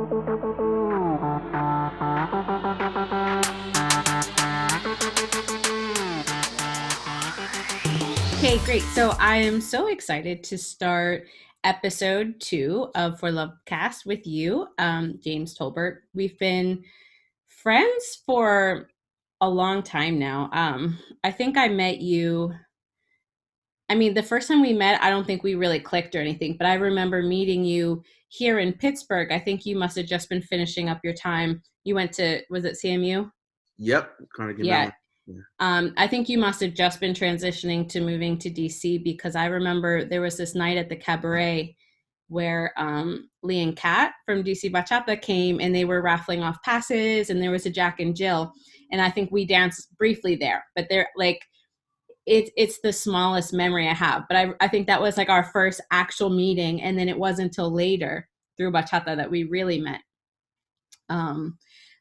Okay, great. So I am so excited to start episode 2 of For Love Cast with you, James Tolbert. We've been friends for a long time now. I think I met you. I mean, the first time we met, I don't think we really clicked or anything, but I remember meeting you here in Pittsburgh. I think you must have just been finishing up your time. You went to, was it CMU? Yep, Carnegie Yeah. Mellon. Yeah. I think you must have just been transitioning to moving to DC because I remember there was this night at the cabaret where Lee and Kat from DC Bachata came and they were raffling off passes and there was a Jack and Jill. And I think we danced briefly there, but they're like, it's the smallest memory I have. But I think that was like our first actual meeting. And then it wasn't until later through Bachata that we really met.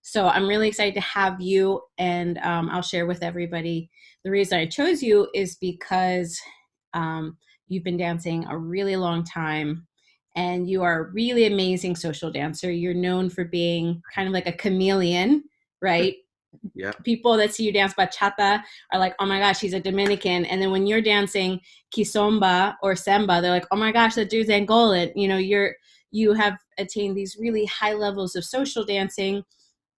So I'm really excited to have you, and I'll share with everybody the reason I chose you is because you've been dancing a really long time, and you are a really amazing social dancer. You're known for being kind of like a chameleon, right? Yeah. People that see you dance bachata are like, oh my gosh, he's a Dominican. And then when you're dancing kizomba or samba, they're like, oh my gosh, that dude's Angolan. You know, you have attained these really high levels of social dancing,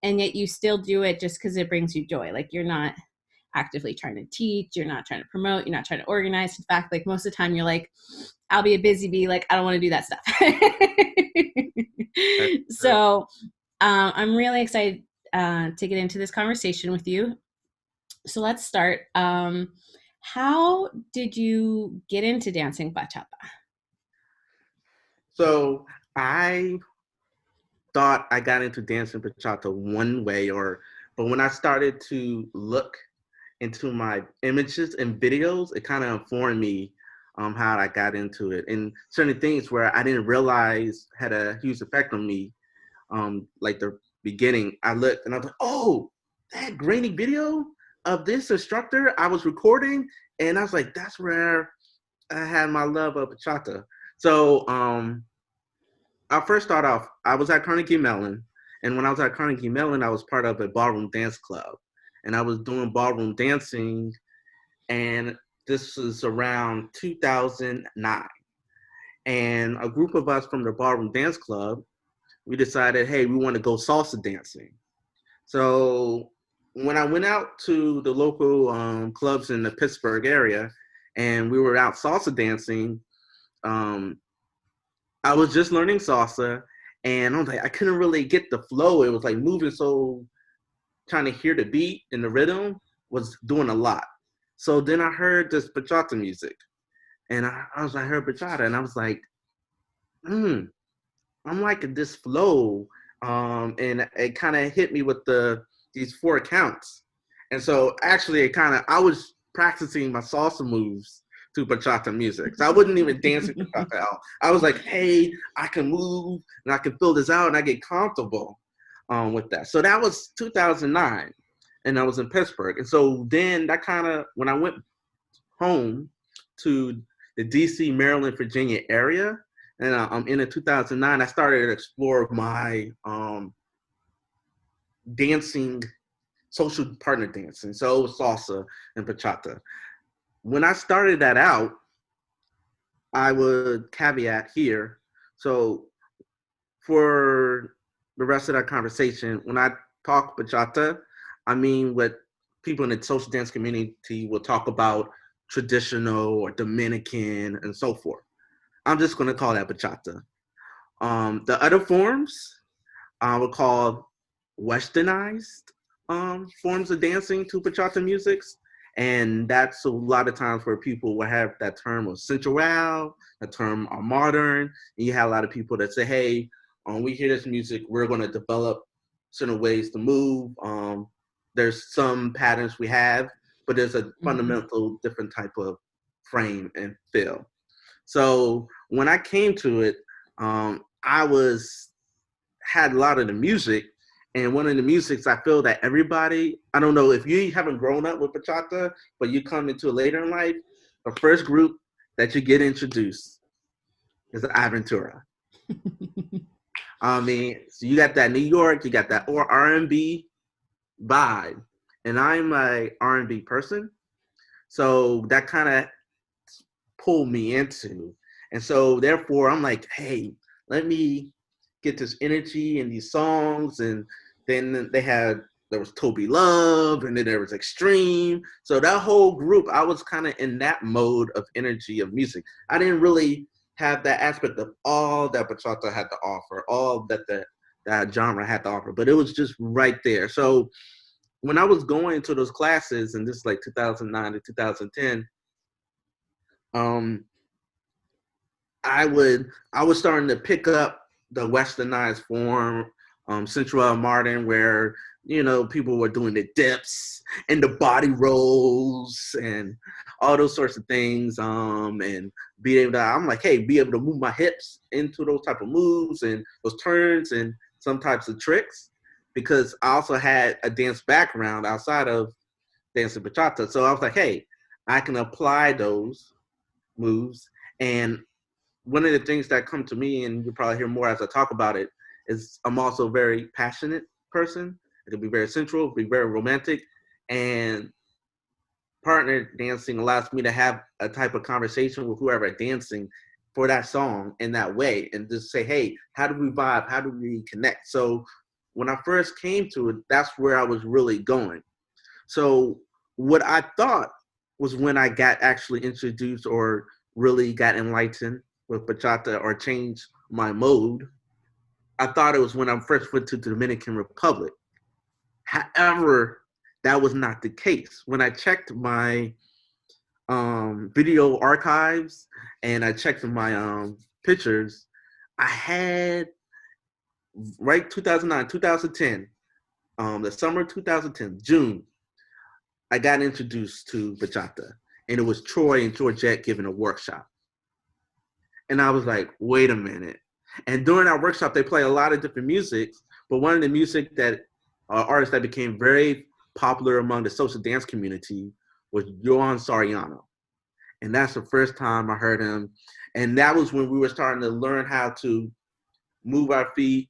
and yet you still do it just because it brings you joy. Like, you're not actively trying to teach, you're not trying to promote, you're not trying to organize. In fact, like most of the time you're like, I'll be a busy bee, like I don't want to do that stuff. So I'm really excited to get into this conversation with you. So let's start. How did you get into dancing bachata? So I thought I got into dancing bachata one way, but when I started to look into my images and videos, it kind of informed me how I got into it, and certain things where I didn't realize had a huge effect on me. Like the beginning, I looked and I was like, oh, that grainy video of this instructor I was recording, and I was like, that's where I had my love of bachata. So I first started off, I was at Carnegie Mellon. And when I was at Carnegie Mellon, I was part of a ballroom dance club. And I was doing ballroom dancing. And this was around 2009. And a group of us from the ballroom dance club, we decided, hey, we want to go salsa dancing. So when I went out to the local clubs in the Pittsburgh area, and we were out salsa dancing, I was just learning salsa, and I was like, I couldn't really get the flow. It was like moving, so trying to hear the beat and the rhythm was doing a lot. So then I heard this bachata music, and I heard bachata, and I was like, I'm liking this flow, and it kind of hit me with these 4 counts, and so actually I was practicing my salsa moves to bachata music. So I wasn't even dancing bachata out. I was like, hey, I can move and I can fill this out and I get comfortable with that. So that was 2009, and I was in Pittsburgh. And so then that kind of, when I went home to the DC, Maryland, Virginia area, and I'm in 2009, I started to explore my dancing, social partner dancing. So it was salsa and bachata. When I started that out, I would caveat here. So for the rest of that conversation, when I talk bachata, I mean what people in the social dance community will talk about traditional or Dominican and so forth. I'm just going to call that bachata. The other forms I would call westernized forms of dancing to bachata musics. And that's a lot of times where people will have that term of sensual, the term of modern. And you have a lot of people that say, hey, we hear this music, we're going to develop certain ways to move. There's some patterns we have, but there's a fundamental different type of frame and feel. So when I came to it, had a lot of the music, and one of the musics I feel that everybody, I don't know if you haven't grown up with bachata, but you come into it later in life, the first group that you get introduced is Aventura. I mean, so you got that New York, you got that or R&B vibe, and I'm a R&B person, so that kind of pulled me into, and so therefore I'm like, hey, let me get this energy in these songs, and then there was Toby Love, and then there was Extreme. So that whole group, I was kind of in that mode of energy of music. I didn't really have that aspect of all that bachata had to offer, all that that genre had to offer, but it was just right there. So when I was going to those classes, and this is like 2009 to 2010, um, I was starting to pick up the westernized form, Central Martin, where people were doing the dips and the body rolls and all those sorts of things, and be able to, I'm like, hey, be able to move my hips into those type of moves and those turns and some types of tricks, because I also had a dance background outside of dancing bachata, so I was like, hey, I can apply those moves. And one of the things that come to me, and you'll probably hear more as I talk about it, is I'm also a very passionate person. It can be very sensual, be very romantic, and partner dancing allows me to have a type of conversation with whoever dancing for that song in that way, and just say, hey, how do we vibe? How do we connect? So when I first came to it, that's where I was really going. So what I thought was when I got actually introduced or really got enlightened with bachata or changed my mode, I thought it was when I first went to the Dominican Republic. However, that was not the case. When I checked my video archives and I checked my pictures, I had right 2009, 2010, the summer 2010, June, I got introduced to bachata, and it was Troy and Georgette giving a workshop. And I was like, wait a minute. And during our workshop, they play a lot of different music, but one of the music that artists that became very popular among the social dance community was Johan Sariano. And that's the first time I heard him. And that was when we were starting to learn how to move our feet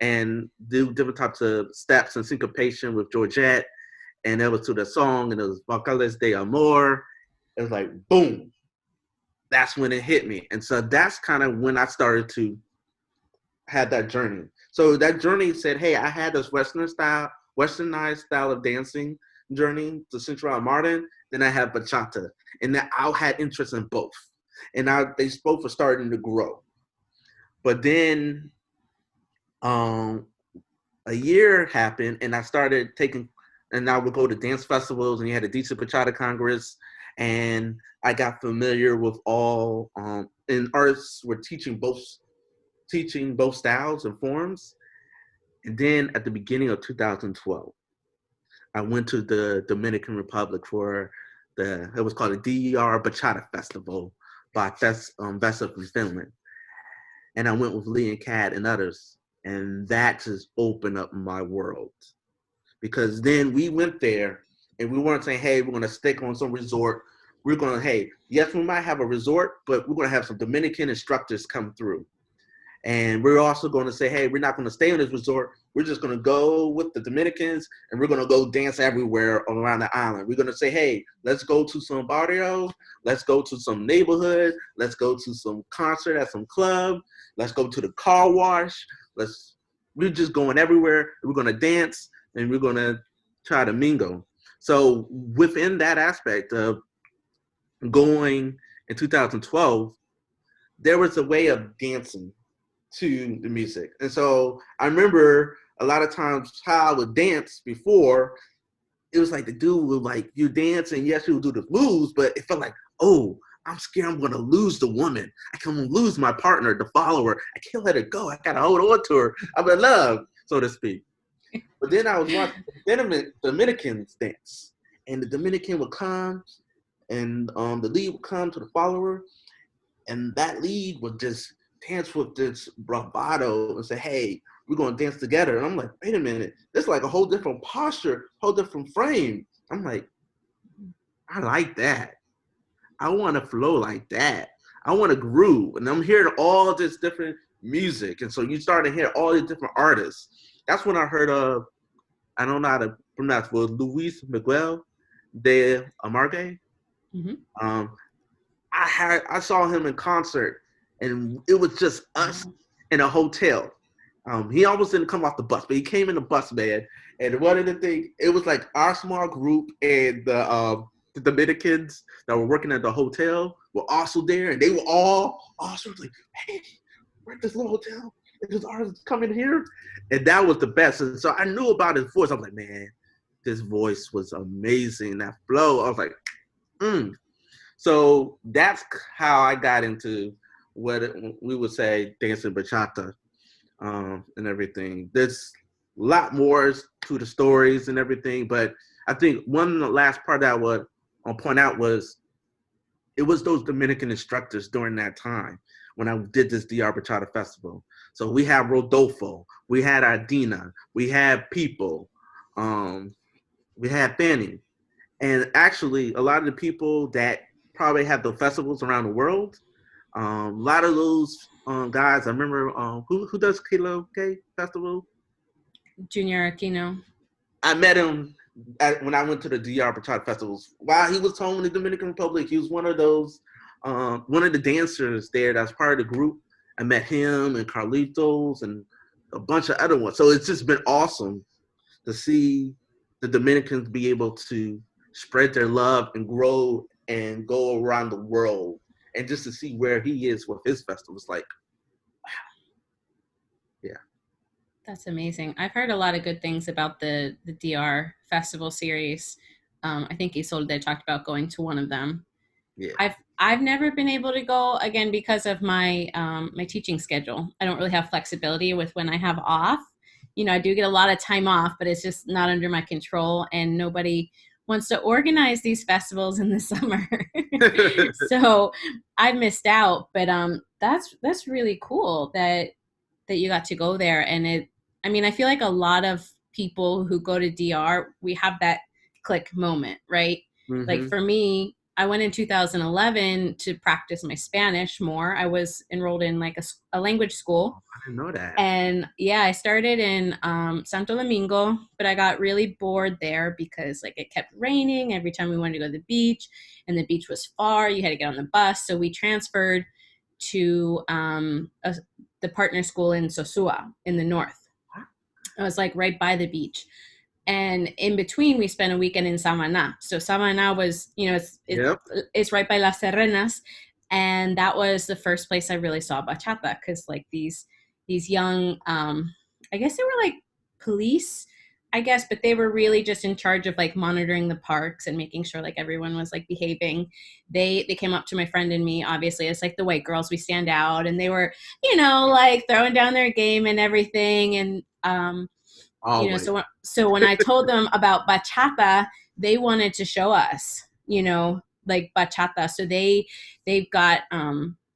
and do different types of steps and syncopation with Georgette. And it was to the song, and it was Vocales de Amor. It was like, boom. That's when it hit me. And so that's kind of when I started to have that journey. So that journey said, hey, I had this westernized style of dancing journey to Central Martin. Then I had bachata. And then I had interest in both. And they both were starting to grow. But then um, a year happened, and I started taking, and I would go to dance festivals, and you had a DC Bachata Congress, and I got familiar with all, and artists were teaching both styles and forms. And then at the beginning of 2012, I went to the Dominican Republic for it was called the DER Bachata Festival by Vesa from Finland. And I went with Lee and Kat and others. And that just opened up my world. Because then we went there and we weren't saying, hey, we're going to stick on some resort. We're going to, hey, yes, we might have a resort, but we're going to have some Dominican instructors come through. And we're also going to say, hey, we're not going to stay on this resort. We're just going to go with the Dominicans, and we're going to go dance everywhere around the island. We're going to say, hey, let's go to some barrio. Let's go to some neighborhood. Let's go to some concert at some club. Let's go to the car wash. We're just going everywhere. We're going to dance, and we're going to try to mingle. So within that aspect of going in 2012, there was a way of dancing to the music. And so I remember a lot of times how I would dance before, it was like the dude would like, you dance and yes, you would do the moves, but it felt like, oh, I'm scared I'm gonna lose the woman. I can lose my partner, the follower. I can't let her go. I gotta hold on to her. I'm in love, so to speak. But then I was watching the Dominicans dance, and the Dominican would come, and the lead would come to the follower, and that lead would just dance with this bravado and say, hey, we're going to dance together. And I'm like, wait a minute, this is like a whole different posture, whole different frame. I'm like, I like that. I want to flow like that. I want to groove. And I'm hearing all this different music. And so you start to hear all these different artists. That's when I heard of, I don't know how to pronounce, well, Luis Miguel de Amargue. Mm-hmm. Um, I saw him in concert, and it was just us Oh. in a hotel. He almost didn't come off the bus, but he came in the bus, man. And one of the things, it was like our small group and the Dominicans that were working at the hotel were also there, and they were all also like, "Hey, we're at this little hotel. And this artist coming here," and that was the best. And so I knew about his voice. I was like, man, this voice was amazing. That flow, I was like, mm. So that's how I got into what we would say dancing bachata, and everything. There's a lot more to the stories and everything, but I think one the last part that I would point out was it was those Dominican instructors during that time when I did this DR Bachata Festival. So we had Rodolfo, we had Adina, we had people, we had Fanny. And actually, a lot of the people that probably have the festivals around the world, a lot of those guys, I remember who does Kilo K Festival? Junior Aquino. I met him when I went to the DR Bachata festivals. While he was home in the Dominican Republic, he was one of those, one of the dancers there that's part of the group. I met him and Carlitos and a bunch of other ones. So it's just been awesome to see the Dominicans be able to spread their love and grow and go around the world. And just to see where he is with his festival, it's like, yeah. That's amazing. I've heard a lot of good things about the DR festival series. I think Isolde talked about going to one of them. Yeah. I've never been able to go again because of my my teaching schedule. I don't really have flexibility with when I have off. You know, I do get a lot of time off, but it's just not under my control, and nobody wants to organize these festivals in the summer. So I missed out. But that's really cool that you got to go there. And it, I mean, I feel like a lot of people who go to DR, we have that click moment, right? Like Mm-hmm. for me, I went in 2011 to practice my Spanish more. I was enrolled in like a language school. I didn't know that. And yeah, I started in Santo Domingo, but I got really bored there because like it kept raining every time we wanted to go to the beach, and the beach was far. You had to get on the bus. So we transferred to the partner school in Sosua in the north. I was like right by the beach. And in between, we spent a weekend in Samana. So Samana was, you know, Yep. it's right by Las Serrenas, and that was the first place I really saw bachata because like these young, I guess they were like police, I guess, but they were really just in charge of like monitoring the parks and making sure like everyone was like behaving. They came up to my friend and me. Obviously, it's like the white girls, we stand out, and they were, you know, like throwing down their game and everything, and you know, Always. so when I told them about bachata, they wanted to show us, you know, like bachata. So they've got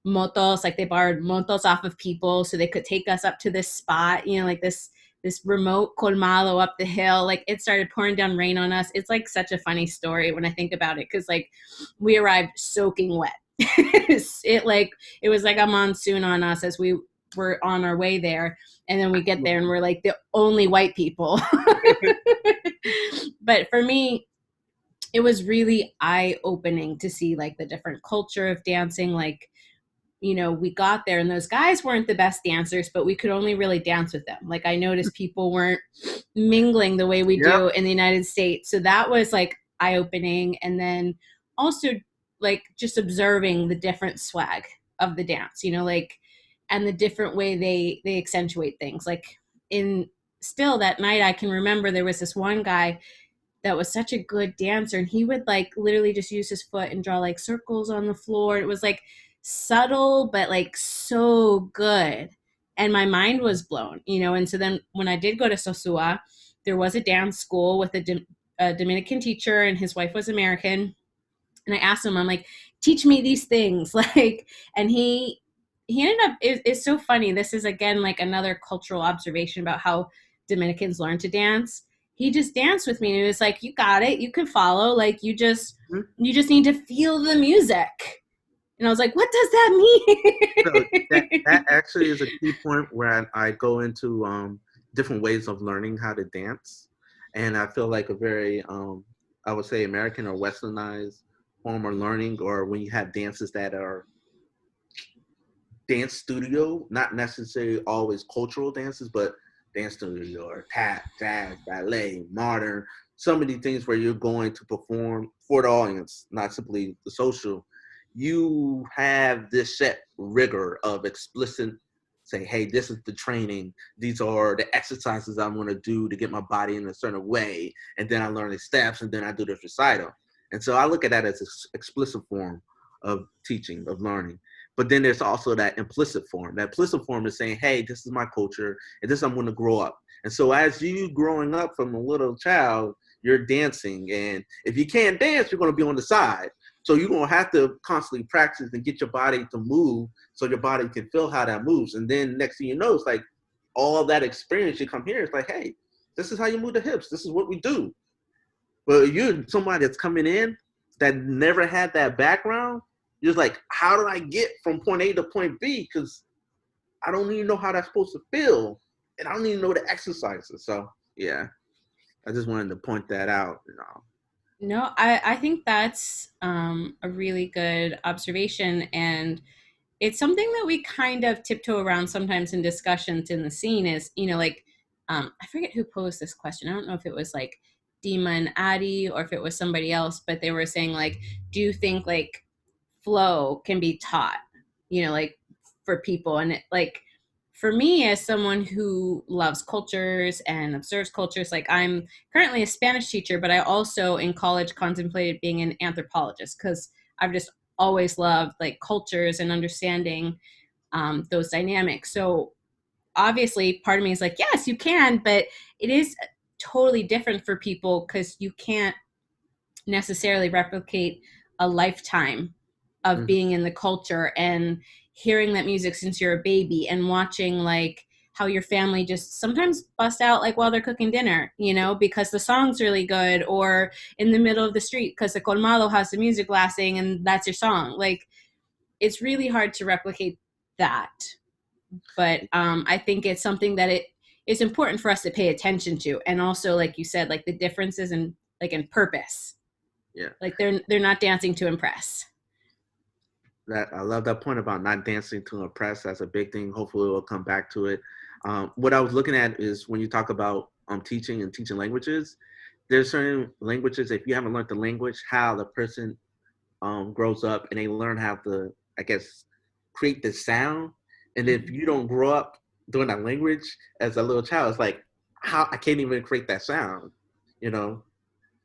motos, like they borrowed motos off of people so they could take us up to this spot, you know, like this remote colmado up the hill. Like it started pouring down rain on us. It's like such a funny story when I think about it, because like we arrived soaking wet. It was like a monsoon on us as we were on our way there, and then we get there and we're like the only white people. But for me, it was really eye-opening to see like the different culture of dancing. Like, you know, we got there and those guys weren't the best dancers, but we could only really dance with them. Like I noticed people weren't mingling the way we Yep. do in the United States. So that was like eye-opening. And then also like just observing the different swag of the dance, you know, like, and the different way they accentuate things. Like in still that night, I can remember there was this one guy that was such a good dancer, and he would like literally just use his foot and draw like circles on the floor. It was like subtle but like so good, and my mind was blown, you know. And so then when I did go to Sosua, there was a dance school with a Dominican teacher, and his wife was American. And I asked him, I'm like, teach me these things. Like, and he ended up, it's so funny. This is again, like another cultural observation about how Dominicans learn to dance. He just danced with me and it was like, you got it. You can follow. Like you just need to feel the music. And I was like, what does that So that mean? actually is a key point where I go into different ways of learning how to dance, and I feel like a very I would say American or Westernized form of learning, or when you have dances that are dance studio, not necessarily always cultural dances, but dance studio or tap, jazz, ballet, modern, so many things where you're going to perform for the audience, not simply the social. You have this set rigor of explicit say, hey, this is the training. These are the exercises I'm going to do to get my body in a certain way. And then I learn the steps and then I do this recital. And so I look at that as an explicit form of teaching, of learning. But then there's also that implicit form. That implicit form is saying, hey, this is my culture, and this I'm going to grow up. And so as you growing up from a little child, you're dancing. And if you can't dance, you're going to be on the side. So you're going to have to constantly practice and get your body to move so your body can feel how that moves. And then next thing you know, it's like all that experience you come here, it's like, hey, this is how you move the hips. This is what we do. But you're somebody that's coming in that never had that background. You're just like, how do I get from point A to point B? Because I don't even know how that's supposed to feel, and I don't even know the exercises. So yeah, I just wanted to point that out. No, I think that's a really good observation. And it's something that we kind of tiptoe around sometimes in discussions in the scene is, like, I forget who posed this question. I don't know if it was like Dima and Addie or if it was somebody else, but they were saying, like, do you think like flow can be taught, like for people? And like for me, as someone who loves cultures and observes cultures, like I'm currently a Spanish teacher, but I also in college contemplated being an anthropologist because I've just always loved like cultures and understanding those dynamics. So obviously part of me is like, yes, you can, but it is totally different for people because you can't necessarily replicate a lifetime of Mm-hmm. being in the culture and hearing that music since you're a baby and watching like how your family just sometimes bust out like while they're cooking dinner, because the song's really good, or in the middle of the street because the colmado has the music blasting and that's your song. Like it's really hard to replicate that. But I think it's something that it is important for us to pay attention to, and also like you said, like the differences in like in purpose, Yeah. like they're not dancing to impress. That I love that point about not dancing to impress. That's a big thing. Hopefully, we'll come back to it. What I was looking at is when you talk about teaching and teaching languages, there's certain languages. If you haven't learned the language, how the person grows up and they learn how to, I guess, create the sound. And if Mhm. you don't grow up doing that language as a little child, it's like how I can't even create that sound. You know,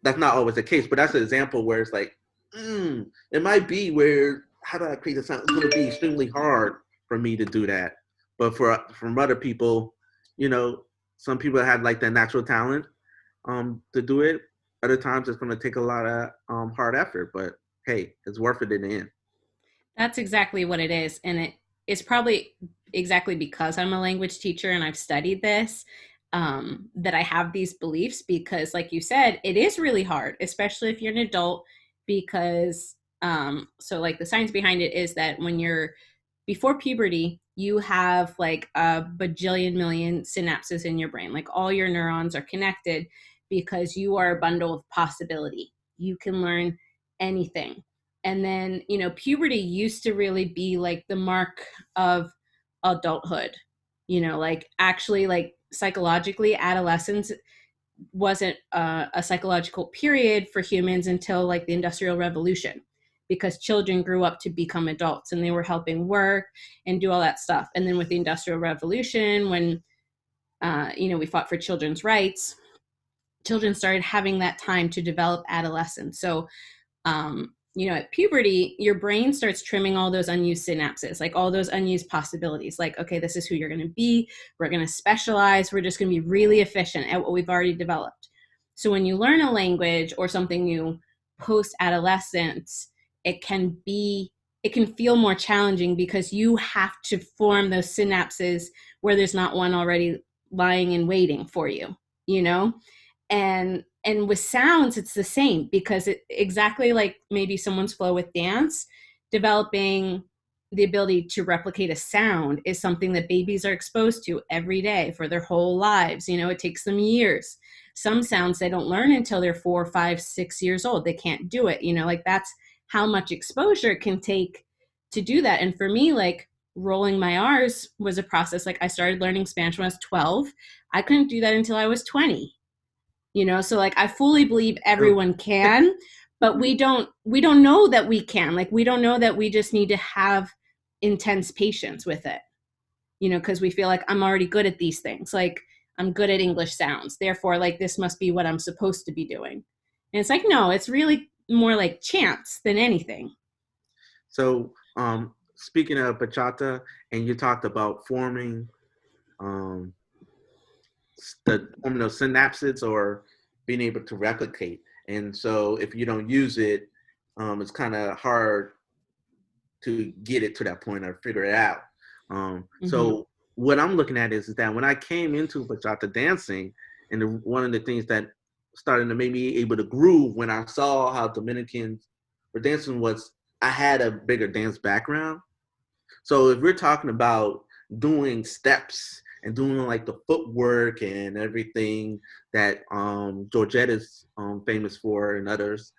that's not always the case, but that's an example where it's like, it might be where how do I create a sound? It's going to be extremely hard for me to do that. But from other people, you know, some people have like that natural talent to do it. Other times it's going to take a lot of hard effort, but hey, it's worth it in the end. That's exactly what it is. And it is probably exactly because I'm a language teacher and I've studied this, that I have these beliefs because, like you said, it is really hard, especially if you're an adult, because, so like the science behind it is that when you're before puberty, you have like a bajillion million synapses in your brain. Like all your neurons are connected because you are a bundle of possibility. You can learn anything. And then, puberty used to really be like the mark of adulthood, like actually, like psychologically, adolescence wasn't a psychological period for humans until like the Industrial Revolution, because children grew up to become adults and they were helping work and do all that stuff. And then with the Industrial Revolution, when we fought for children's rights, children started having that time to develop adolescence. So at puberty, your brain starts trimming all those unused synapses, like all those unused possibilities. Like, okay, this is who you're going to be. We're going to specialize. We're just going to be really efficient at what we've already developed. So when you learn a language or something new post adolescence, it can feel more challenging because you have to form those synapses where there's not one already lying and waiting for you, you know? And with sounds it's the same, because it exactly like maybe someone's flow with dance, developing the ability to replicate a sound is something that babies are exposed to every day for their whole lives. You know, it takes them years. Some sounds they don't learn until they're 4, 5, 6 years old. They can't do it. You know, like that's how much exposure it can take to do that. And for me, like rolling my R's was a process. Like I started learning Spanish when I was 12. I couldn't do that until I was 20. You know, so like I fully believe Oh, everyone can, but we don't know that we can. Like we don't know that we just need to have intense patience with it. You know, because we feel like I'm already good at these things. Like I'm good at English sounds. Therefore, like this must be what I'm supposed to be doing. And it's like, no, it's really more like chance than anything. so speaking of bachata, and you talked about um, forming those synapses or being able to replicate. And so if you don't use it, it's kind of hard to get it to that point or figure it out. Mm-hmm. So what I'm looking at is that when I came into bachata dancing, and one of the things that started to make me able to groove when I saw how Dominicans were dancing was I had a bigger dance background. So if we're talking about doing steps and doing like the footwork and everything that Georgette is famous for and others,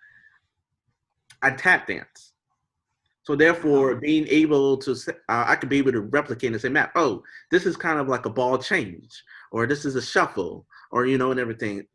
I tap dance. So therefore, Wow. being able to, I could be able to replicate and say, Matt, oh, this is kind of like a ball change, or this is a shuffle, or and everything.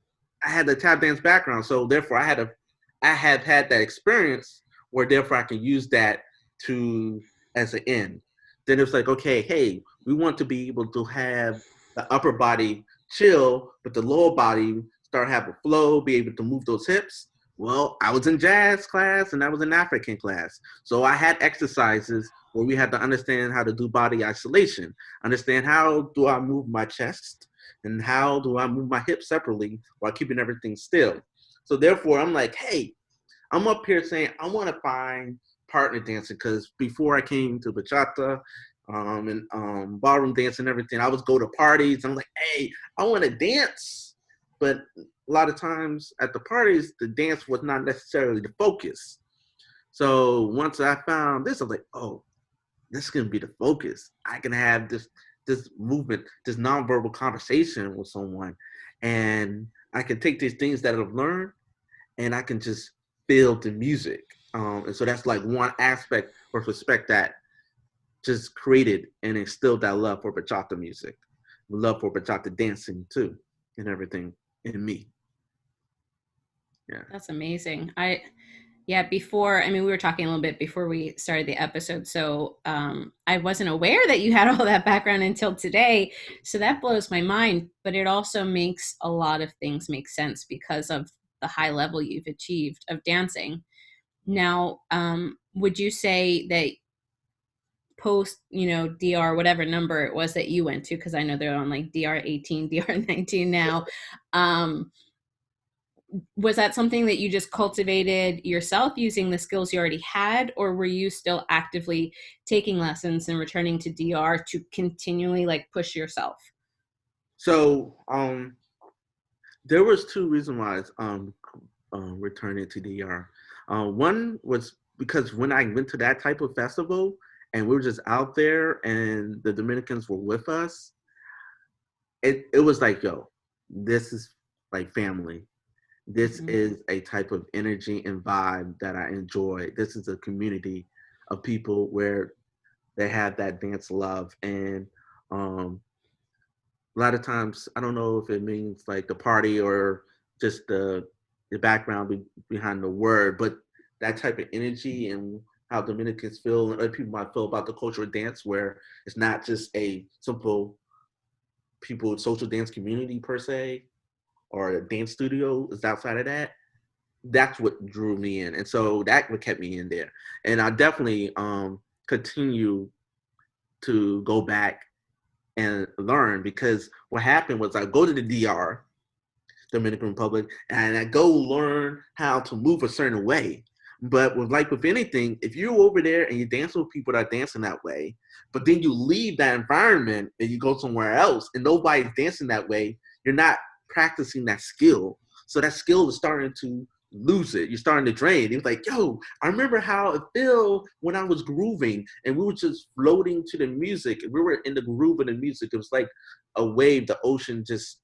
I had the tap dance background, so therefore, I have had that experience where therefore I can use that to as an end. Then it's like, okay, hey, we want to be able to have the upper body chill, but the lower body start having flow, be able to move those hips. Well, I was in jazz class and I was in African class. So I had exercises where we had to understand how to do body isolation, understand how do I move my chest and how do I move my hips separately while keeping everything still. So therefore, I'm like, hey, I'm up here saying I want to find partner dancing because before I came to bachata and ballroom dance and everything, I would go to parties. I'm like, hey, I want to dance, but a lot of times at the parties, the dance was not necessarily the focus. So once I found this, I was like, oh, this can be the focus. I can have this movement, this nonverbal conversation with someone, and I can take these things that I've learned and I can just feel the music. And so that's like one aspect or respect that just created and instilled that love for bachata music, love for bachata dancing too, and everything in me. Yeah. That's amazing. Yeah, before, I mean, we were talking a little bit before we started the episode. So I wasn't aware that you had all that background until today. So that blows my mind. But it also makes a lot of things make sense because of the high level you've achieved of dancing. Now, would you say that post, DR, whatever number it was that you went to, because I know they're on like DR 18, DR 19 now, um, was that something that you just cultivated yourself using the skills you already had, or were you still actively taking lessons and returning to DR to continually like push yourself? So there was two reasons why returning to DR. One was because when I went to that type of festival and we were just out there and the Dominicans were with us, it was like, yo, this is like family. This Mm-hmm. is a type of energy and vibe that I enjoy. This is a community of people where they have that dance love. And um, a lot of times, I don't know if it means like the party or just the background behind the word, but that type of energy and how Dominicans feel and other people might feel about the cultural dance, where it's not just a simple people social dance community per se, or a dance studio is outside of that. That's what drew me in, and so that what kept me in there. And I definitely continue to go back and learn because what happened was I go to the DR, Dominican Republic, and I go learn how to move a certain way. But with anything, if you're over there and you dance with people that are dancing that way, but then you leave that environment and you go somewhere else and nobody's dancing that way, you're not practicing that skill. So that skill is starting to lose it. You're starting to drain. He was like, yo, I remember how it felt when I was grooving and we were just floating to the music. We were in the groove of the music. It was like a wave, the ocean just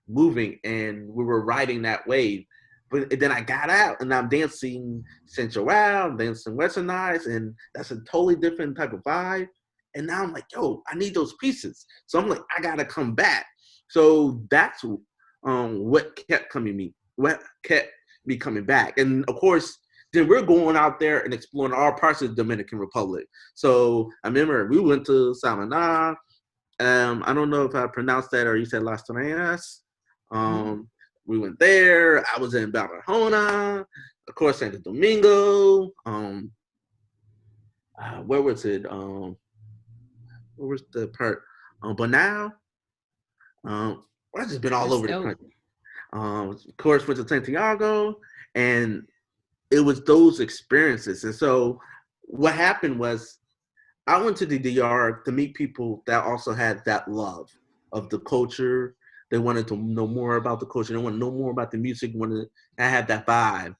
moving, and we were riding that wave. But then I got out and I'm dancing sensual, I'm dancing westernized, and that's a totally different type of vibe. And now I'm like, yo, I need those pieces. So I'm like, I gotta come back. So that's what kept me coming back. And of course, then we're going out there and exploring all parts of the Dominican Republic. So I remember we went to Samaná. I don't know if I pronounced that or you said Las Terrenas. Mhm. We went there. I was in Barahona, of course, Santo Domingo. Where was it? Where was the part? But now, I've just been all That's over the dope. country. Of course, went to Santiago, and it was those experiences. And so, what happened was, I went to the DR to meet people that also had that love of the culture. They wanted to know more about the culture. They wanted to know more about the music. Wanted to have that vibe.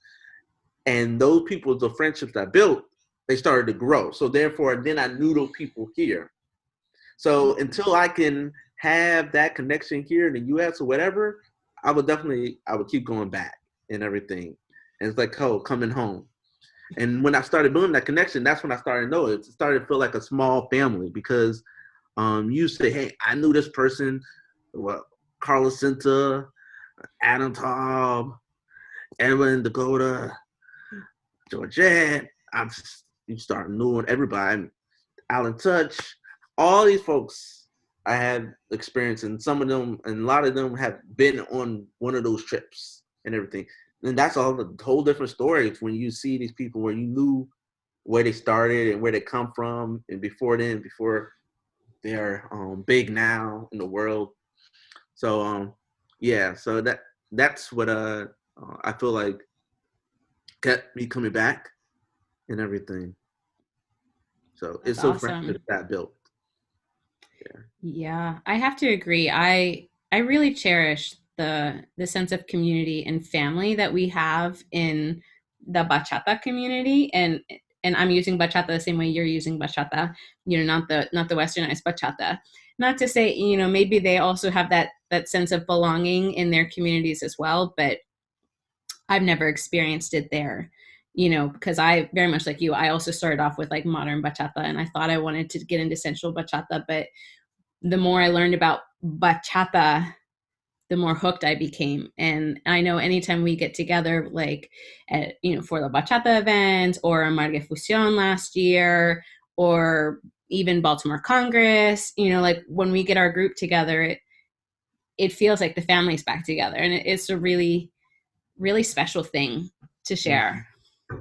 And those people, the friendships I built, they started to grow. So therefore, then I knew those people here. So until I can have that connection here in the U.S. or whatever, I would keep going back and everything. And it's like, oh, coming home. And when I started building that connection, that's when I started to know it. It started to feel like a small family because you say, hey, I knew this person, well, Carlos Cinta, Adam Taub, Evan Dakota, Georgette. You start knowing everybody. Alan Touch, all these folks I had experience, and some of them, and a lot of them have been on one of those trips and everything. And that's all the whole different stories when you see these people where you knew where they started and where they come from, and before they're big now in the world. So yeah, so that's what I feel like kept me coming back and everything. So That's it's those friendships awesome. that built. Yeah. Yeah, I have to agree. I really cherish the sense of community and family that we have in the bachata community, and I'm using bachata the same way you're using bachata, not the westernized bachata. Not to say, maybe they also have that sense of belonging in their communities as well, but I've never experienced it there. Because I very much like you, I also started off with like modern bachata and I thought I wanted to get into sensual bachata, but the more I learned about bachata, the more hooked I became. And I know anytime we get together, like for the bachata event or Margue Fusion last year, or even Baltimore Congress, like when we get our group together, it feels like the family's back together, and it's a really, really special thing to Mhm. share. I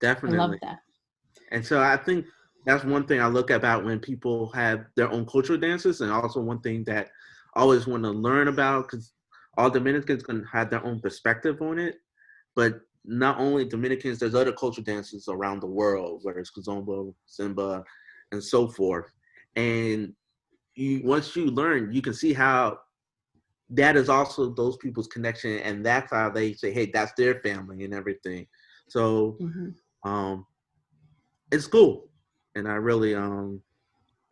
Definitely. love that. And so I think that's one thing I look about when people have their own cultural dances, and also one thing that I always want to learn about because all Dominicans can have their own perspective on it. But not only Dominicans, there's other cultural dances around the world, whether it's kizomba, simba, and so forth. And once you learn, you can see how that is also those people's connection, and that's how they say, hey, that's their family and everything. So Hmm. um, it's cool, and I really love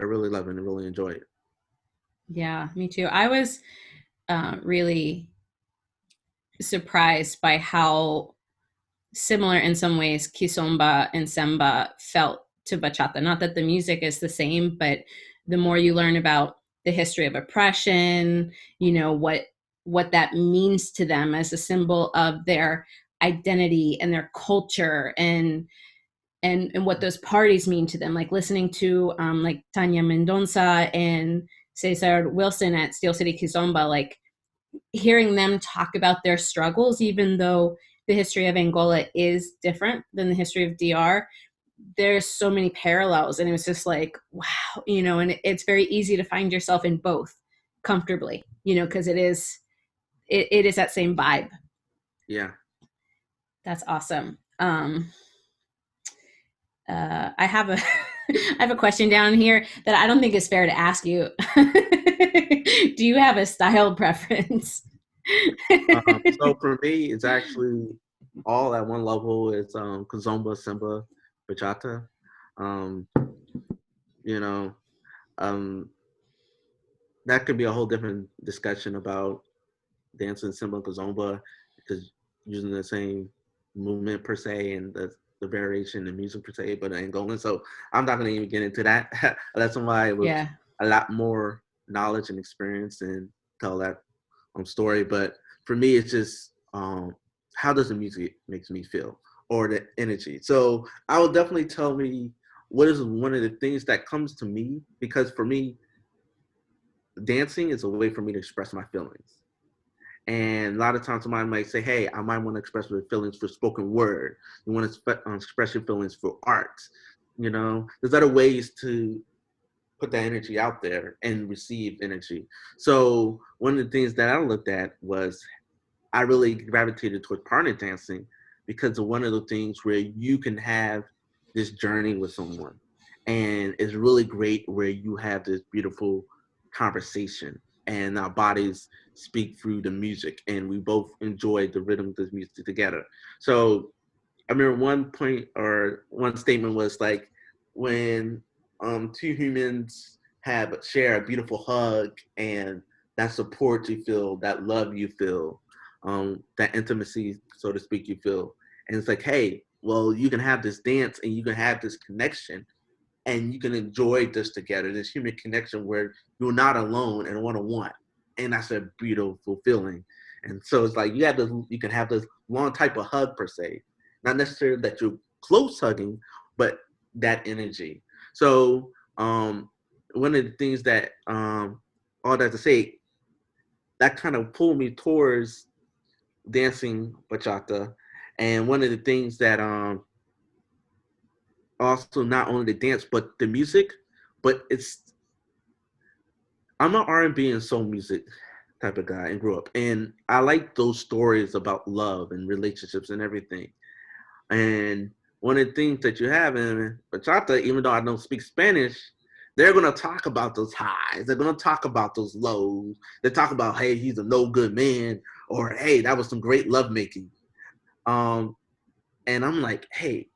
it and really enjoy it. Yeah, me too. I was really surprised by how similar in some ways kizomba and samba felt to bachata. Not that the music is the same, but the more you learn about the history of oppression, what that means to them as a symbol of their identity and their culture, and what those parties mean to them. Like listening to like Tanya Mendonça and Cesar Wilson at Steel City Kizomba, like hearing them talk about their struggles, even though the history of Angola is different than the history of DR, there's so many parallels. And it was just like, wow, and it's very easy to find yourself in both comfortably, because it is that same vibe. Yeah. That's awesome. I have a I have a question down here that I don't think is fair to ask you. Do you have a style preference? So for me, it's actually all at one level is kizomba, simba, bachata. Um, you know, um, that could be a whole different discussion about dancing simba and kizomba because using the same movement per se and the variation in music per se, but in Angolan. So I'm not going to even get into that. That's why it was Yeah. a lot more knowledge and experience and tell that story. But for me, it's just how does the music makes me feel or the energy. So I will definitely tell me what is one of the things that comes to me because for me, dancing is a way for me to express my feelings. And a lot of times somebody might say, hey, I might want to express my feelings for spoken word. You want to express your feelings for art. There's other ways to put that energy out there and receive energy. So one of the things that I looked at was I really gravitated towards partner dancing because of one of the things where you can have this journey with someone. And it's really great where you have this beautiful conversation and our bodies speak through the music and we both enjoy the rhythm of this music together. So I remember one point or one statement was like when two humans have share a beautiful hug and that support you feel, that love you feel, that intimacy, so to speak, you feel. And it's like, hey, well, you can have this dance and you can have this connection and you can enjoy this together, this human connection where you're not alone and one on one. And that's a beautiful feeling. And so it's like you can have this long type of hug per se, not necessarily that you're close hugging, but that energy. So one of the things that all that to say that kind of pulled me towards dancing bachata, and one of the things that also not only the dance but the music, but I'm an R&B and soul music type of guy and grew up, and I like those stories about love and relationships and everything. And one of the things that you have in bachata, even though I don't speak Spanish, they're gonna talk about those highs. They're gonna talk about those lows. They talk about, hey, he's a no good man, or hey, that was some great lovemaking. Um, and I'm like, hey,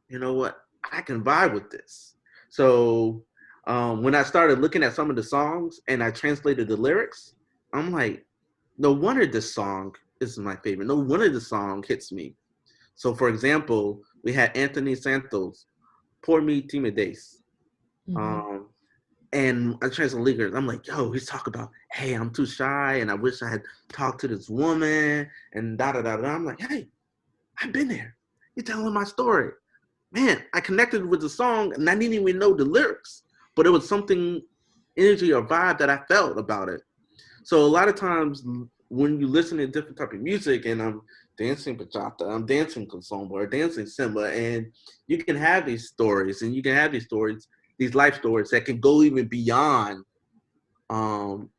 you know what? I can vibe with this. So when I started looking at some of the songs and I translated the lyrics, I'm like, no wonder this song is my favorite. No wonder the song hits me. So, for example, we had Anthony Santos, Por Mi Timidez. Mm-hmm. Um, and I translated the lyrics. I'm like, yo, he's talking about, hey, I'm too shy and I wish I had talked to this woman and da da da da. I'm like, hey, I've been there. You're telling my story. Man, I connected with the song and I didn't even know the lyrics, but it was something, energy or vibe that I felt about it. So a lot of times when you listen to different type of music and I'm dancing bachata, I'm dancing kizomba or dancing simba, and you can have these stories and you can have these stories, these life stories that can go even beyond um,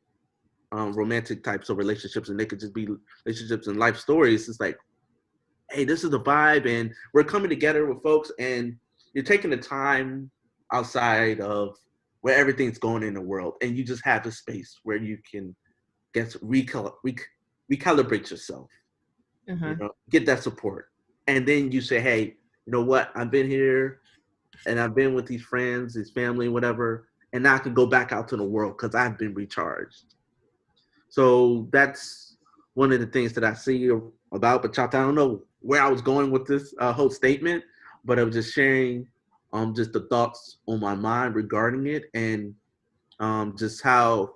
romantic types of relationships, and they could just be relationships and life stories. It's like, hey, this is the vibe, and we're coming together with folks, and you're taking the time outside of where everything's going in the world, and you just have a space where you can get recalibrate yourself, Uh-huh. get that support, and then you say, hey, you know what? I've been here, and I've been with these friends, this family, whatever, and now I can go back out to the world because I've been recharged. So that's one of the things that I see about bachata. I don't know where I was going with this whole statement, but I was just sharing just the thoughts on my mind regarding it and just how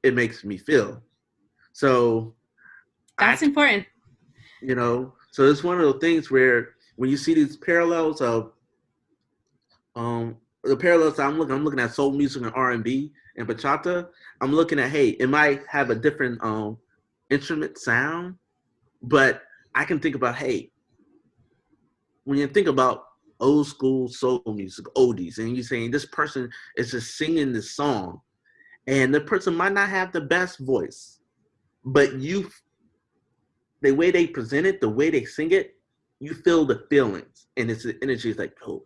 it makes me feel. So I, That's important. so it's one of those things where when you see these parallels of the parallels I'm looking at soul music and R&B and bachata. I'm looking at, hey, it might have a different instrument sound, but I can think about, hey, when you think about old school soul music, oldies, and you're saying this person is just singing this song, and the person might not have the best voice, but the way they present it, the way they sing it, you feel the feelings, and it's the energy is like, oh,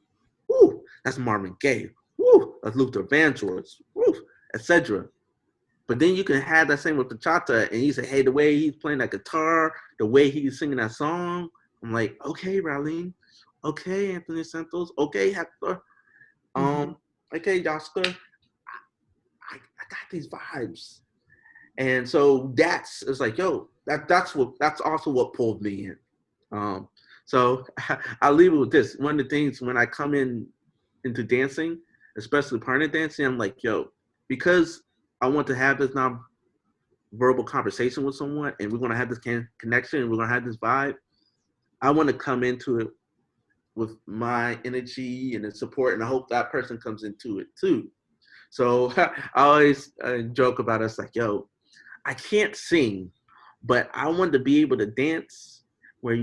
whoo, that's Marvin Gaye, whoo, that's Luther Vandross, whoo, etc. But then you can have that same with bachata, and you say, hey, the way he's playing that guitar, the way he's singing that song, I'm like, okay, Raleen, okay, Anthony Santos, okay, Hector, Mm-hmm. um, okay, Oscar, I got these vibes. And so that's it's like, yo, that's also what pulled me in. Um, so I'll leave it with this. One of the things when I come into dancing, especially partner dancing, I'm like, yo, because I want to have this non-verbal conversation with someone, and we're gonna have this connection, and we're gonna have this vibe. I want to come into it with my energy and the support, and I hope that person comes into it too. So I always joke about us like, yo, I can't sing, but I want to be able to dance where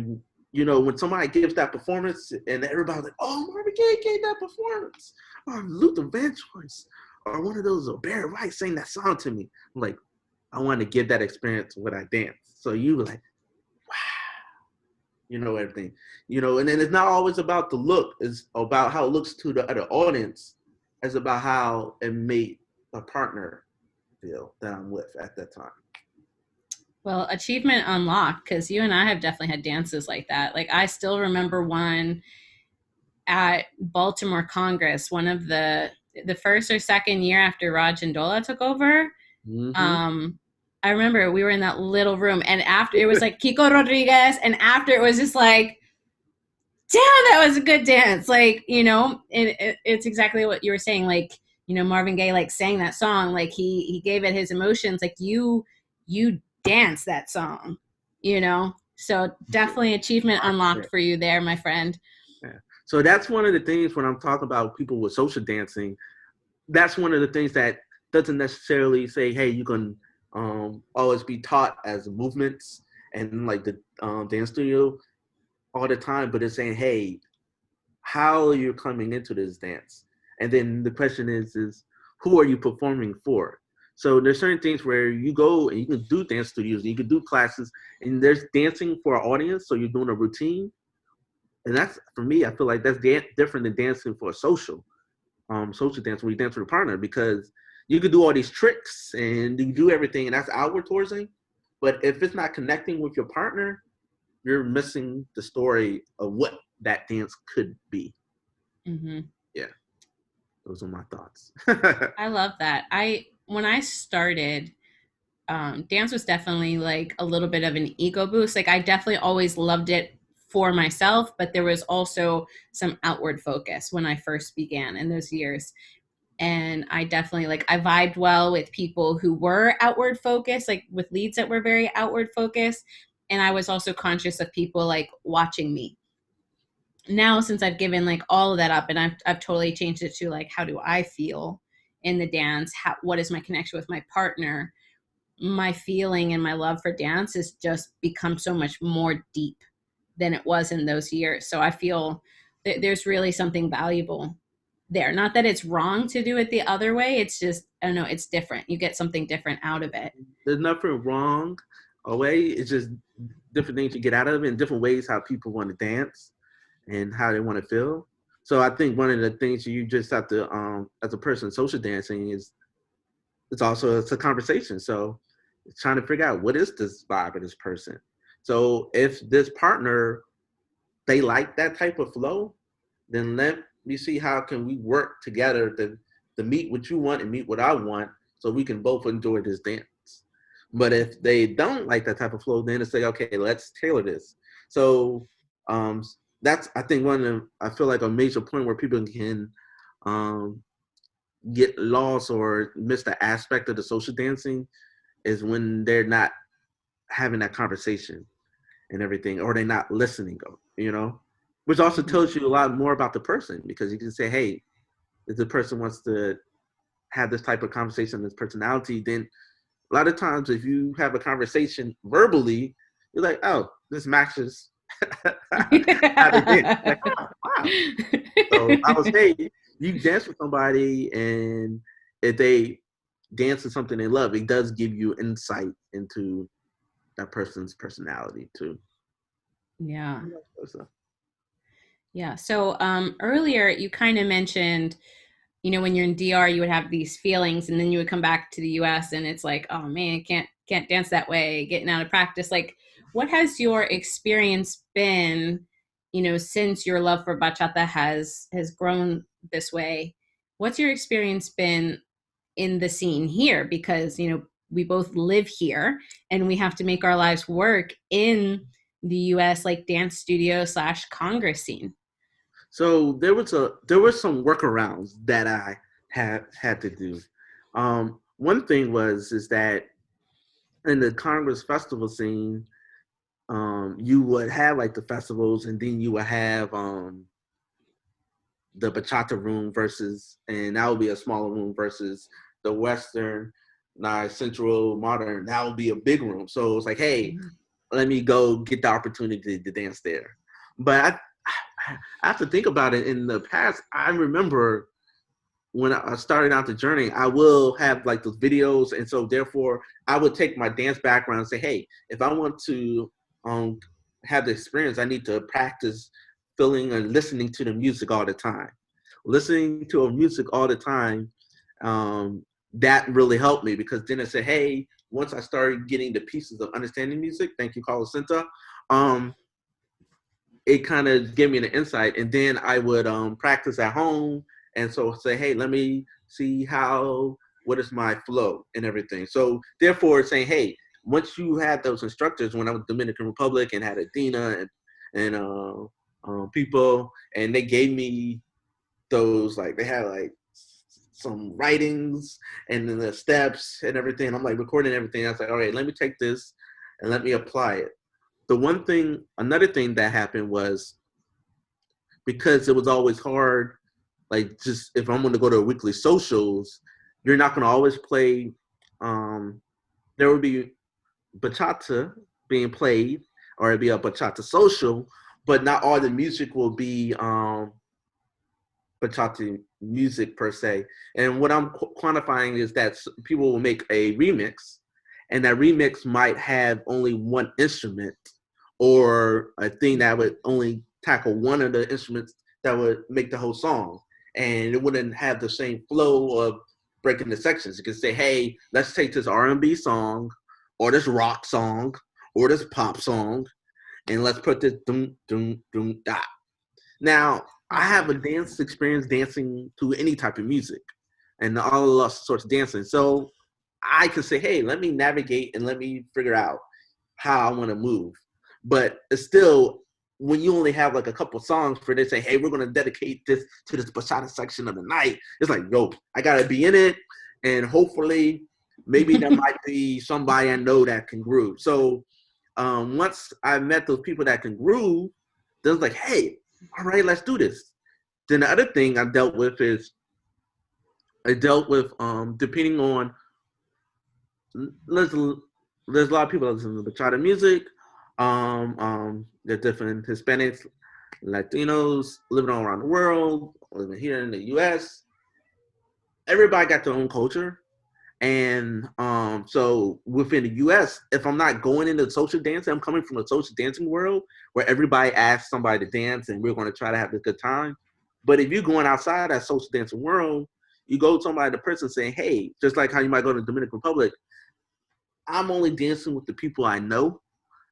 when somebody gives that performance and everybody's like, oh, Marvin Gaye gave that performance, or Luther Vandross, or one of those, or Barry White sang that song to me. I'm like, I want to give that experience when I dance. So you were like, everything, and then it's not always about the look, it's about how it looks to the other audience. It's about how it made a partner feel that I'm with at that time. Well, achievement unlocked, because you and I have definitely had dances like that. Like I still remember one at Baltimore Congress, one of the first or second year after Raj and Dola took over. Mm-hmm. Um, I remember we were in that little room, and after it was like Kiko Rodriguez, and after it was just like, damn, that was a good dance. Like, it's exactly what you were saying. Like, Marvin Gaye like sang that song, like he gave it his emotions. Like you dance that song, So definitely achievement unlocked for you there, my friend. Yeah. So that's one of the things when I'm talking about people with social dancing. That's one of the things that doesn't necessarily say, hey, you can always be taught as movements and like the dance studio all the time, but it's saying, hey, how are you coming into this dance? And then the question is who are you performing for? So there's certain things where you go and you can do dance studios, and you can do classes, and there's dancing for an audience. So you're doing a routine, and that's for me. I feel like that's different than dancing for a social dance where you dance with a partner, because you could do all these tricks and you do everything, and that's outward tourism. But if it's not connecting with your partner, you're missing the story of what that dance could be. Mm-hmm. Yeah, those are my thoughts. I love that. When I started, dance was definitely like a little bit of an ego boost. Like I definitely always loved it for myself, but there was also some outward focus when I first began in those years. And I definitely like I vibed well with people who were outward focused, like with leads that were very outward focused. And I was also conscious of people like watching me. Now since I've given like all of that up, and I've totally changed it to like how do I feel in the dance? What is my connection with my partner? My feeling and my love for dance has just become so much more deep than it was in those years. So I feel that there's really something valuable there. Not that it's wrong to do it the other way. It's just, I don't know, it's different. You get something different out of it. There's nothing wrong away. It's just different things you get out of it, and different ways how people want to dance and how they want to feel. So I think one of the things you just have to, as a person social dancing, is it's a conversation. So it's trying to figure out what is this vibe of this person. So if this partner they like that type of flow, then let me see how can we work together to meet what you want and meet what I want, so we can both enjoy this dance. But if they don't like that type of flow, then it's like, okay, let's tailor this. So um, that's I think one of I feel like a major point where people can um, get lost or miss the aspect of the social dancing is when they're not having that conversation and everything, or they're not listening, which also Mhm. tells you a lot more about the person, because you can say, hey, if the person wants to have this type of conversation, this personality, then a lot of times if you have a conversation verbally, you're like, oh, this matches how they dance. Like, oh, wow. So I would say you dance with somebody, and if they dance to something they love, it does give you insight into that person's personality too. Yeah. Yeah. So earlier you kind of mentioned, when you're in DR, you would have these feelings and then you would come back to the US and it's like, oh man, I can't can't dance that way, getting out of practice. Like, what has your experience been, since your love for bachata has grown this way? What's your experience been in the scene here? Because, we both live here and we have to make our lives work in the US like dance studio / Congress scene. So there were some workarounds that I had to do. One thing is that in the Congress festival scene, you would have like the festivals, and then you would have the bachata room versus, and that would be a smaller room versus the Western, Central, Modern. That would be a big room. So it's like, hey, let me go get the opportunity to dance there. But I have to think about it. In the past, I remember when I started out the journey, I will have like those videos, and so therefore I would take my dance background and say, hey, if I want to um, have the experience, I need to practice feeling and listening to the music all the time. Listening to a music all the time, um, that really helped me, because then I said, hey, once I started getting the pieces of understanding music, thank you, Carlos Cinta, it kind of gave me an insight, and then I would practice at home, and so say, hey, let me see what is my flow and everything. So therefore saying, hey, once you had those instructors, when I was Dominican Republic and had Adina and people, and they gave me those, like they had like some writings and then the steps and everything. I'm like recording everything. I was like, all right, let me take this and let me apply it. Another thing that happened was, because it was always hard, like just if I'm going to go to weekly socials, you're not going to always play. There would be bachata being played, or it'd be a bachata social, but not all the music will be bachata music per se. And what I'm quantifying is that people will make a remix, and that remix might have only one instrument, or a thing that would only tackle one of the instruments that would make the whole song. And it wouldn't have the same flow of breaking the sections. You can say, hey, let's take this R&B song, or this rock song, or this pop song, and let's put this dum dum dum da. Now, I have a dance experience dancing to any type of music and all sorts of dancing. So I can say, hey, let me navigate and let me figure out how I want to move. But it's still, when you only have like a couple songs for this, say, hey, we're going to dedicate this to this bachata section of the night. It's like, yo, I got to be in it. And hopefully, maybe there might be somebody I know that can groove. So once I met those people that can groove, then it's like, hey, all right, let's do this. Then the other thing I dealt with is, depending on, there's a lot of people that listen to bachata music. There's different Hispanics, Latinos living all around the world, living here in the US. Everybody got their own culture. And so within the US, if I'm not going into social dancing, I'm coming from a social dancing world where everybody asks somebody to dance and we're going to try to have a good time. But if you're going outside that social dancing world, you go to somebody, the person saying, hey, just like how you might go to the Dominican Republic, I'm only dancing with the people I know.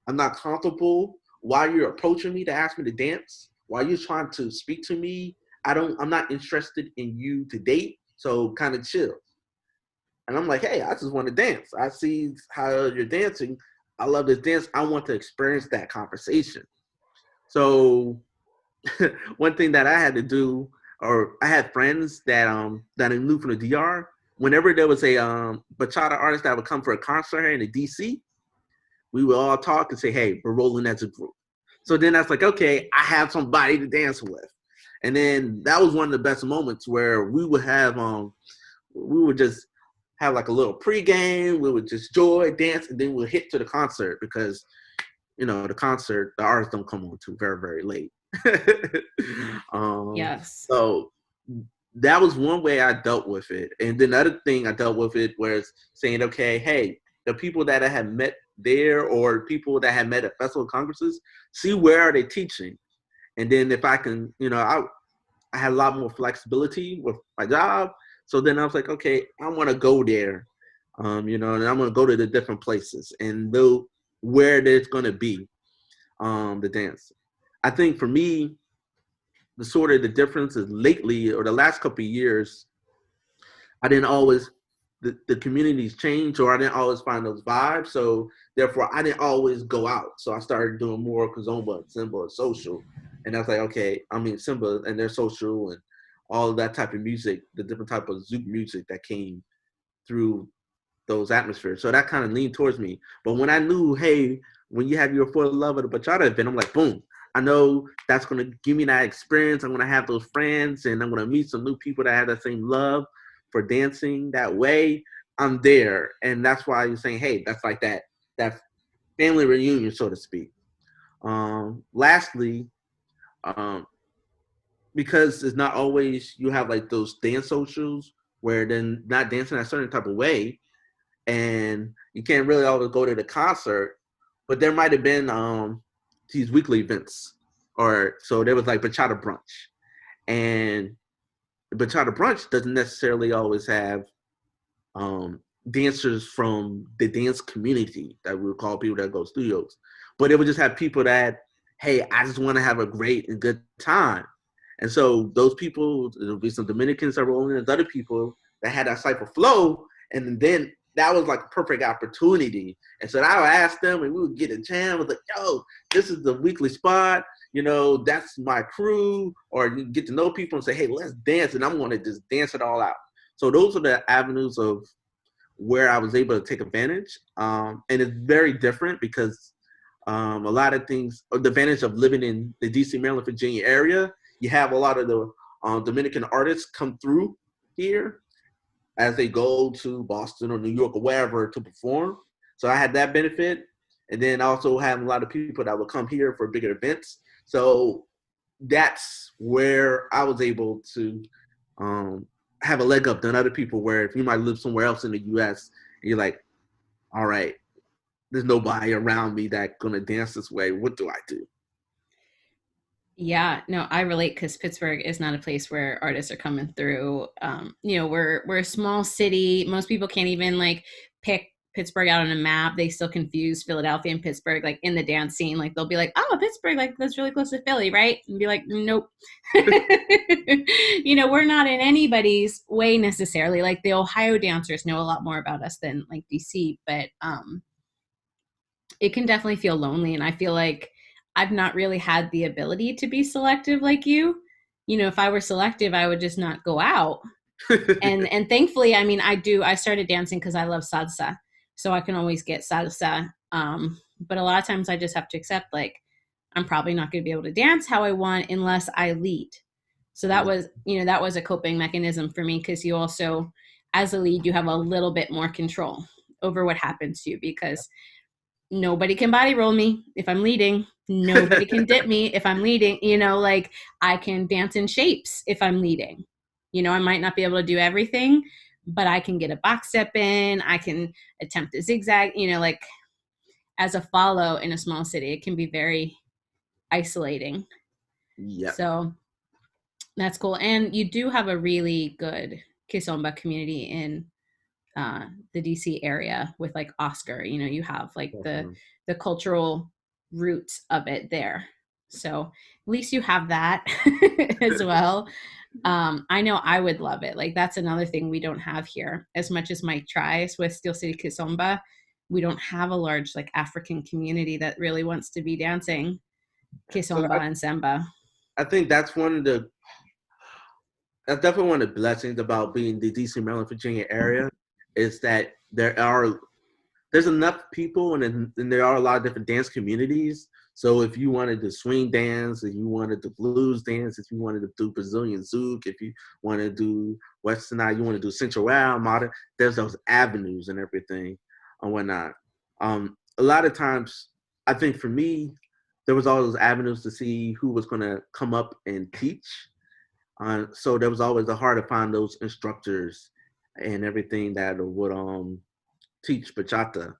I'm not comfortable while you're approaching me to ask me to dance, while you're trying to speak to me. I'm not interested in you to date. So kind of chill. And I'm like, hey, I just want to dance. I see how you're dancing. I love this dance. I want to experience that conversation. So one thing that I had to do, or I had friends that I knew from the DR. Whenever there was a bachata artist that would come for a concert here in the DC, we would all talk and say, hey, we're rolling as a group. So then that's like, okay, I have somebody to dance with. And then that was one of the best moments where we would just have like a little pregame. We would just joy, dance, and then we'll hit to the concert, because, the artists don't come on too very, very late. Yes. So that was one way I dealt with it. And then the other thing I dealt with it was saying, okay, hey, the people that I had met there, or people that had met at festival congresses, see where are they teaching. And then if I can, I had a lot more flexibility with my job. So then I was like, okay, I want to go there. And I'm gonna go to the different places and know where there's gonna be the dance. I think for me, the sort of the difference is lately or the last couple of years, I didn't always the communities change or I didn't always find those vibes. So therefore I didn't always go out. So I started doing more Kazomba and Simba and social. And I was like, okay, I mean Simba and their social and all of that type of music, the different type of Zouk music that came through those atmospheres. So that kind of leaned towards me. But when I knew, hey, when you have your For the Love of the Bachata event, I'm like, boom. I know that's gonna give me that experience. I'm gonna have those friends, and I'm gonna meet some new people that have that same love for dancing that way. I'm there, and that's why you're saying, hey, that's like that family reunion, so to speak. Lastly, um, because it's not always you have like those dance socials where then not dancing a certain type of way, and you can't really always go to the concert, but there might have been these weekly events, or so there was like bachata brunch, and bachata brunch doesn't necessarily always have dancers from the dance community that we would call people that go studios, but it would just have people that, hey, I just want to have a great and good time. And so those people, there'll be some Dominicans that were only as other people that had that type of flow. And then that was like a perfect opportunity. And so I would ask them and we would get a jam. I was like, yo, this is the weekly spot. That's my crew. Or you get to know people and say, hey, let's dance. And I'm going to just dance it all out. So those are the avenues of where I was able to take advantage. And it's very different because a lot of things, the advantage of living in the DC, Maryland, Virginia area, you have a lot of the Dominican artists come through here as they go to Boston or New York or wherever to perform. So I had that benefit. And then also have a lot of people that would come here for bigger events. So that's where I was able to um, have a leg up than other people where if you might live somewhere else in the US and you're like, all right, there's nobody around me that's gonna dance this way. What do I do? Yeah, no, I relate because Pittsburgh is not a place where artists are coming through. We're a small city. Most people can't even like pick Pittsburgh out on a map. They still confuse Philadelphia and Pittsburgh, like in the dance scene. Like they'll be like, "Oh, Pittsburgh, like that's really close to Philly, right?" And be like, "Nope." We're not in anybody's way necessarily. Like the Ohio dancers know a lot more about us than like DC, but it can definitely feel lonely. And I feel like I've not really had the ability to be selective like you. If I were selective, I would just not go out. And thankfully, I mean, I started dancing because I love salsa. So I can always get salsa. But a lot of times I just have to accept like I'm probably not going to be able to dance how I want unless I lead. So that was a coping mechanism for me because you also, as a lead, you have a little bit more control over what happens to you because nobody can body roll me if I'm leading. Nobody can dip me if I'm leading. Like I can dance in shapes if I'm leading. I might not be able to do everything, but I can get a box step in. I can attempt a zigzag. Like as a follow in a small city, it can be very isolating. Yep. So that's cool. And you do have a really good Kizomba community in the DC area with like Oscar. You have like Definitely. the cultural roots of it there. So at least you have that as well. I know I would love it. Like that's another thing we don't have here. As much as Mike tries with Steel City Kizomba, we don't have a large like African community that really wants to be dancing So Kizomba and Samba. I think that's definitely one of the blessings about being the DC, Maryland, Virginia area is that there's enough people and there are a lot of different dance communities. So if you wanted to swing dance, if you wanted to blues dance, if you wanted to do Brazilian Zouk, if you want to do Western Eye, you want to do Central Wow, modern, there's those avenues and everything and whatnot. A lot of times, I think for me, there was all those avenues to see who was going to come up and teach. So there was always a hard to find those instructors and everything that would teach bachata.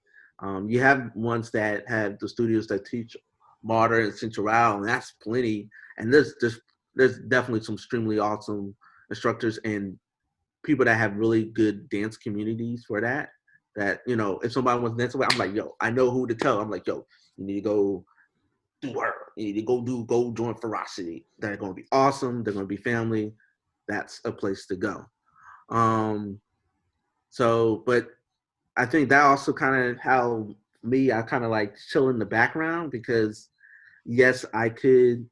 You have ones that have the studios that teach modern and central, and that's plenty. And there's definitely some extremely awesome instructors and people that have really good dance communities for that. that, you know, if somebody wants to dance away, I'm like, yo, I know who to tell. I'm like, yo, you need to go do her. You need to go join Ferocity. They're going to be awesome. They're going to be family. That's a place to go. Um, so, but I think that also kind of how I kind of like chill in the background because yes, I could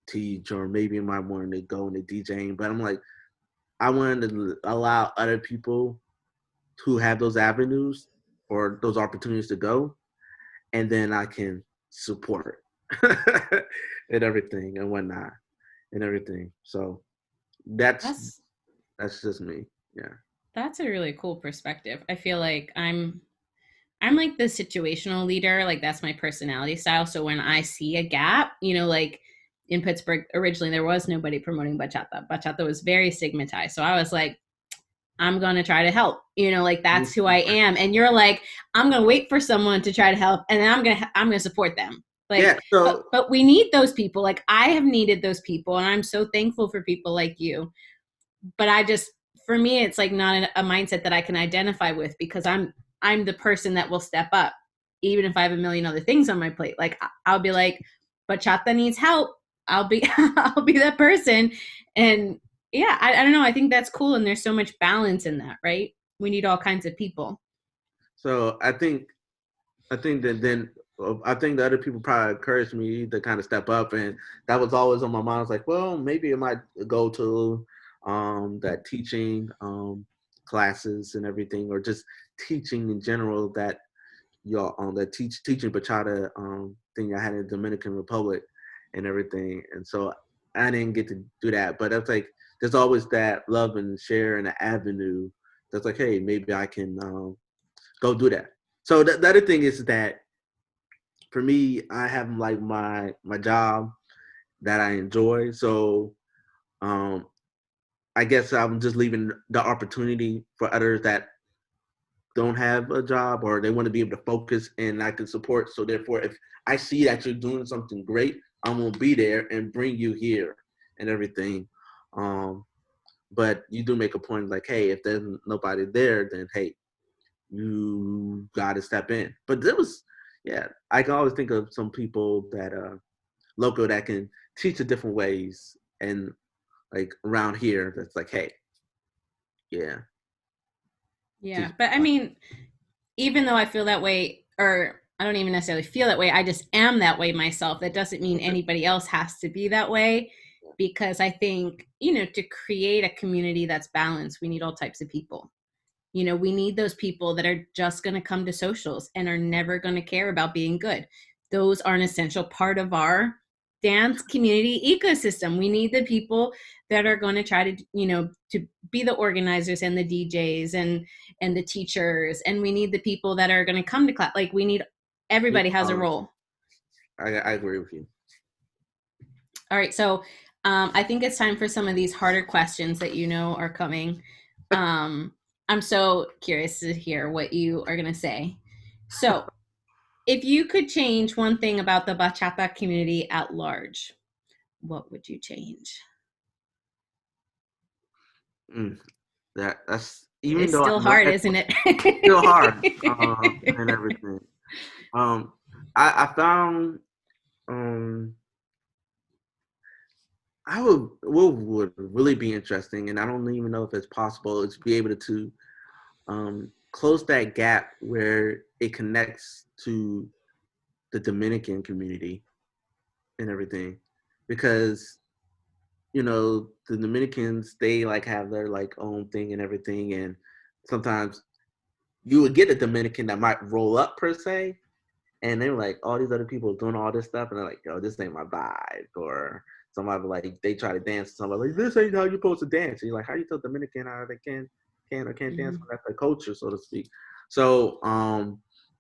teach or maybe I might want to go into DJing, but I'm like, I wanted to allow other people who have those avenues or those opportunities to go, and then I can support and everything and whatnot and everything. So that's That's that's just me. Yeah. that's a really cool perspective. I feel like I'm like the situational leader, like that's my personality style. So when I see a gap, like in Pittsburgh originally there was nobody promoting bachata. Bachata was very stigmatized. So I was like, I'm going to try to help. Like that's who I am. And you're like, I'm going to wait for someone to try to help and then I'm going to support them. Yeah. Like So but we need those people. Like I have needed those people and I'm so thankful for people like you. But for me it's like not a mindset that I can identify with because I'm the person that will step up even if I have a million other things on my plate. Like I'll be like, bachata needs help. I'll be I'll be that person. And yeah, I don't know, I think that's cool and there's so much balance in that, right? We need all kinds of people. so I think that then I think the other people probably encouraged me to kind of step up, and that was always on my mind. I was like, well, maybe I might go to that teaching classes and everything, or just teaching in general that y'all that teaching bachata thing I had in the Dominican Republic and everything, and so I didn't get to do that. But it's like there's always that love and share and an avenue that's like, hey, maybe I can go do that. So the other thing is that for me, I have like my job that I enjoy. So um, I guess I'm just leaving the opportunity for others that don't have a job or they want to be able to focus and I can support. So therefore, if I see that you're doing something great, I'm gonna be there and bring you here and everything. Um, but you do make a point like, hey, if there's nobody there, then hey, you got to step in. But there was, yeah, I can always think of some people that local that can teach the different ways and like around here that's like, hey, yeah, Yeah, teach. but I mean, even though I feel that way, or I don't even necessarily feel that way, I just am that way myself. That doesn't mean anybody else has to be that way because I think, to create a community that's balanced, we need all types of people. We need those people that are just going to come to socials and are never going to care about being good. Those are an essential part of our dance community ecosystem. We need the people that are going to try to, to be the organizers and the DJs and the teachers. And we need the people that are going to come to class. Like we need Yeah, everybody has a role. I agree with you. All right. So I think it's time for some of these harder questions that are coming. I'm so curious to hear what you are going to say. So, if you could change one thing about the bachata community at large, what would you change? Mm, that's even It's though I still know hard, that isn't it? it's still hard and everything. Um, I found um I would what would really be interesting, and I don't even know if it's possible, is to be able to close that gap where it connects to the Dominican community and everything, because the Dominicans they like have their like own thing and everything, and sometimes you would get a Dominican that might roll up per se, and they were like, all these other people doing all this stuff, and they're like, yo, this ain't my vibe. Or somebody like they try to dance, somebody like, this ain't how you're supposed to dance. And you're like, how you tell Dominican how they can or can't dance Mhm. when that's their culture, so to speak. So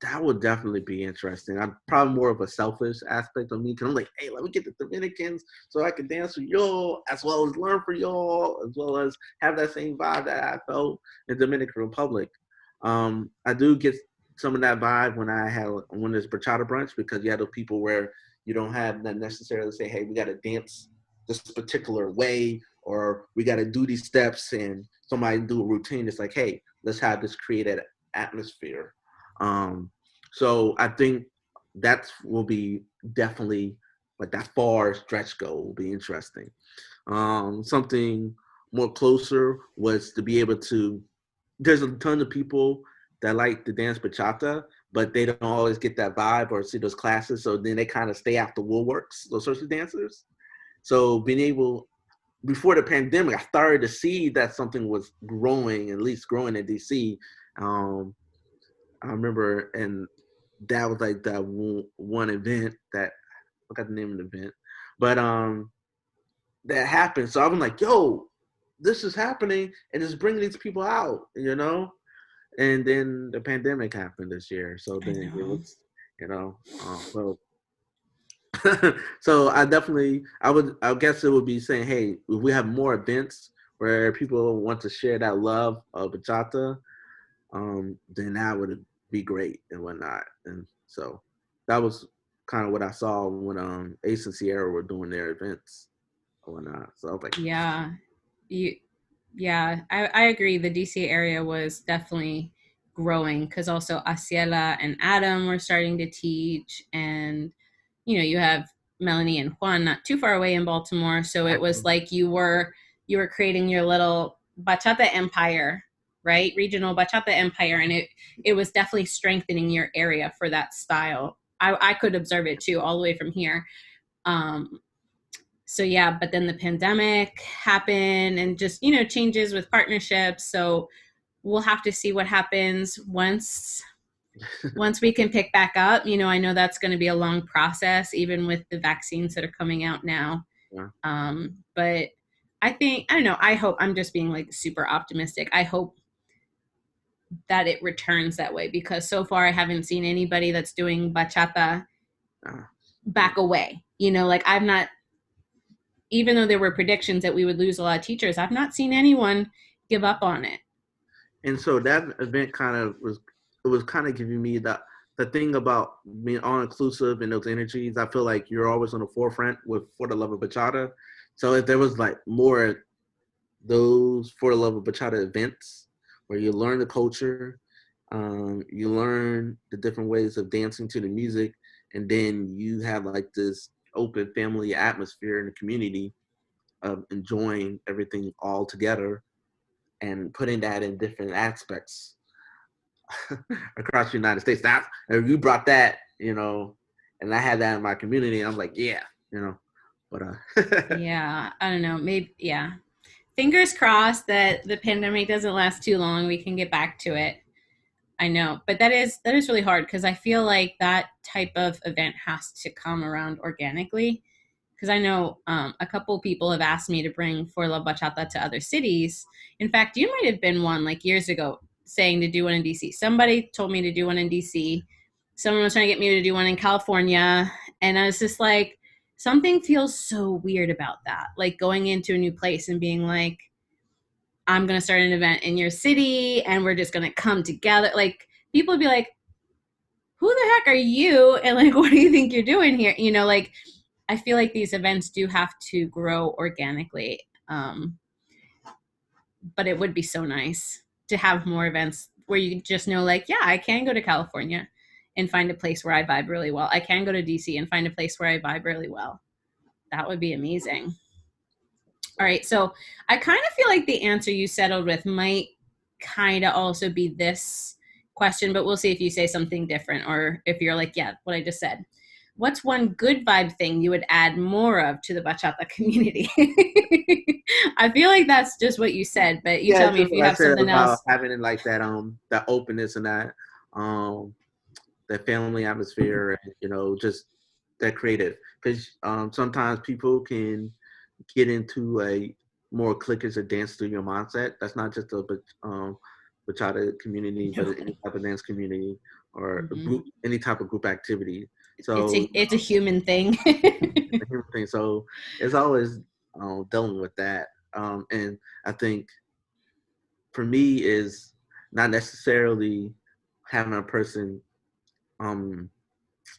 that would definitely be interesting. I'm probably more of a selfish aspect of me because I'm like, hey, let me get the Dominicans so I can dance for y'all as well as learn for y'all, as well as have that same vibe that I felt in Dominican Republic. I do get some of that vibe when there's bachata brunch because you have those people where you don't have that necessarily say, hey, we got to dance this particular way or we got to do these steps and somebody do a routine. It's like, hey, let's have this created atmosphere. So I think that will be definitely like that far stretch goal will be interesting. Something more closer was to be able to. There's a ton of people that like to dance bachata, but they don't always get that vibe or see those classes. So then they kind of stay after woolworks, those sorts of dancers. So being able before the pandemic, I started to see that something was growing, at least growing in DC. Um, I remember, and that was like that one event that I forgot the name of the event, but that happened. So I'm like, yo, this is happening, and it's bringing these people out, you know. And then the pandemic happened this year, so I then it know. was, you know, so so I guess it would be saying, hey, if we have more events where people want to share that love of bachata, then that would be great and whatnot. And so that was kind of what I saw when Ace and Sierra were doing their events or whatnot. So I was like, Yeah. You Yeah, I agree. The DC area was definitely growing because also Asiela and Adam were starting to teach, and you have Melanie and Juan not too far away in Baltimore. So it was like you were creating your little bachata empire, right? Regional bachata empire, and it was definitely strengthening your area for that style. I could observe it too, all the way from here. Um, so yeah, but then the pandemic happened and just changes with partnerships. So we'll have to see what happens once we can pick back up. I know that's going to be a long process, even with the vaccines that are coming out now. yeah. But I don't know, I hope, I'm just being like super optimistic, I hope that it returns that way, because so far I haven't seen anybody that's doing bachata Uh, back away. Like I've not, even though there were predictions that we would lose a lot of teachers, I've not seen anyone give up on it. and so that event kind of was it was kind of giving me the thing about being all inclusive and those energies. I feel like you're always on the forefront with For the Love of Bachata. So if there was like more those For the Love of Bachata events where you learn the culture, you learn the different ways of dancing to the music, and then you have like this open family atmosphere in the community of enjoying everything all together and putting that in different aspects across the United States. Now, if you brought that, and I had that in my community, I'm like, yeah, but Yeah, I don't know. Maybe, yeah. Fingers crossed that the pandemic doesn't last too long. We can get back to it. I know, but that is really hard because I feel like that type of event has to come around organically. Because I know a couple people have asked me to bring For La Bachata to other cities. In fact, you might have been one like years ago saying to do one in DC. Somebody told me to do one in DC. Someone was trying to get me to do one in California. And I was just like, something feels so weird about that. Like going into a new place and being like, I'm going to start an event in your city and we're just going to come together. Like people would be like, who the heck are you? And like, what do you think you're doing here? Like I feel like these events do have to grow organically. But it would be so nice to have more events where you just know, like, yeah, I can go to California and find a place where I vibe really well. I can go to DC and find a place where I vibe really well. That would be amazing. All right. So I kind of feel like the answer you settled with might kind of also be this question, but we'll see if you say something different or if you're like, yeah, what I just said. What's one good vibe thing you would add more of to the bachata community? I feel like that's just what you said, but you yeah, tell it's me just if you what I have said something about else. having it like that openness and um that family atmosphere, and just that creative. Because sometimes people can get into a more clickers or dance through your mindset. That's not just a bachata community, but No. any type of dance community or a Hmm. group, any type of group activity. It's So a human thing. everything. So it's always dealing with that. And I think for me is not necessarily having a person um,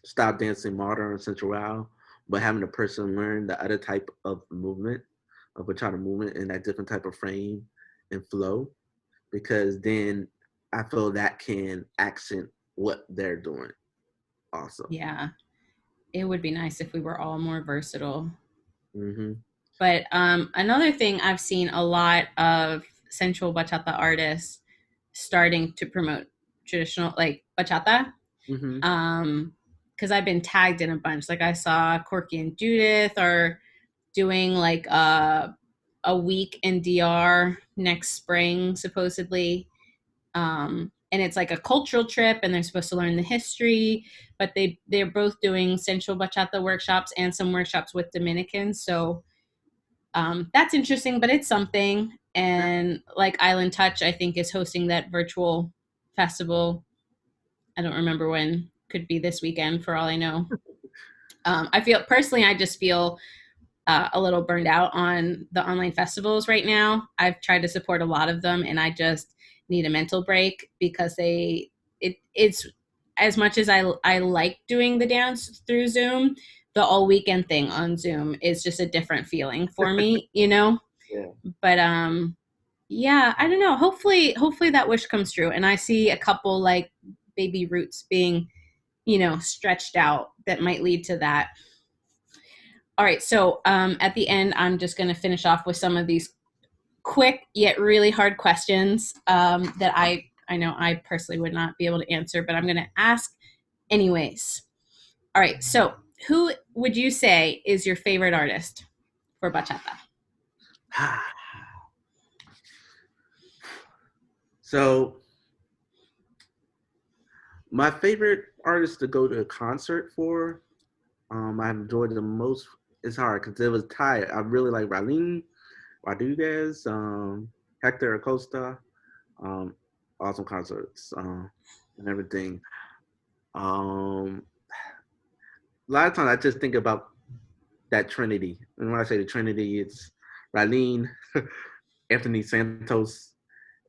stop dancing modern sensual, but having a person learn the other type of movement, of bachata movement, and that different type of frame and flow, because then I feel that can accent what they're doing also. Yeah, it would be nice if we were all more versatile. Hmm. But another thing I've seen a lot of sensual bachata artists starting to promote traditional like bachata. Hmm. Because I've been tagged in a bunch. Like I saw Corky and Judith are doing like a week in DR next spring, supposedly. And it's like a cultural trip, and they're supposed to learn the history. But they're both doing sensual bachata workshops and some workshops with Dominicans. So that's interesting, but it's something. And like Island Touch, I think is hosting that virtual festival. I don't remember when. Could be this weekend for all I know. I feel personally, I just feel a little burned out on the online festivals right now. I've tried to support a lot of them, and I just need a mental break because it's as much as I like doing the dance through Zoom, the all weekend thing on Zoom is just a different feeling for me, you know. Yeah. But yeah, I don't know. Hopefully that wish comes true, and I see a couple like baby roots being stretched out that might lead to that. All right, so at the end, I'm just going to finish off with some of these quick yet really hard questions that I know I personally would not be able to answer, but I'm going to ask anyways. All right, so who would you say is your favorite artist for bachata? So my favorite artist to go to a concert for, I enjoyed the most. It's hard because it was tired. I really like Raleen Rodriguez, Hector Acosta, um, awesome concerts and everything. Um, a lot of times I just think about that Trinity, and when I say the Trinity, it's Raleen, Anthony Santos,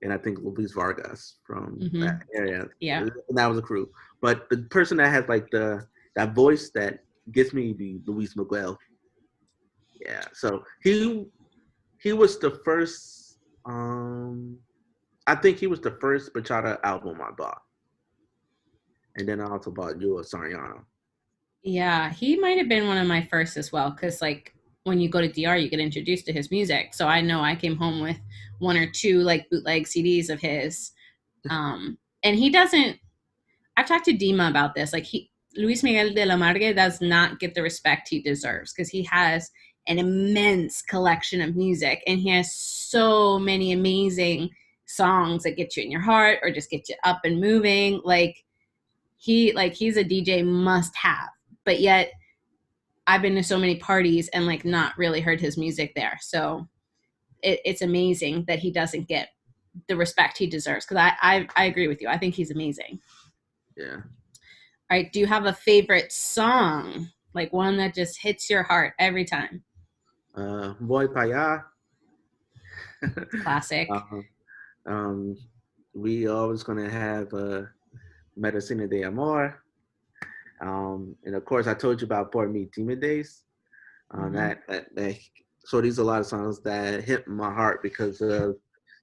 and I think Luis Vargas from that Mm-hmm. area. Yeah. And that was a crew. But the person that has like that voice that gets me be Luis Miguel. Yeah. So he was the first. I think he was the first bachata album I bought, and then I also bought Yua Sariano. Yeah, he might have been one of my first as well, because like when you go to DR, you get introduced to his music. So I know I came home with one or two like bootleg CDs of his. And he doesn't. I've talked to Dima about this. Like Luis Miguel de la Margue does not get the respect he deserves because he has an immense collection of music, and he has so many amazing songs that get you in your heart or just get you up and moving. He's a DJ must have, but yet I've been to so many parties and like not really heard his music there. So it's amazing that he doesn't get the respect he deserves because I agree with you. I think he's amazing. Yeah. All right, do you have a favorite song, like one that just hits your heart every time? Boy Paya. Classic. um, um, we always gonna have Medicina de Amor. And of course, I told you about Por Mi Timides. Mm-hmm. So these are a lot of songs that hit my heart because of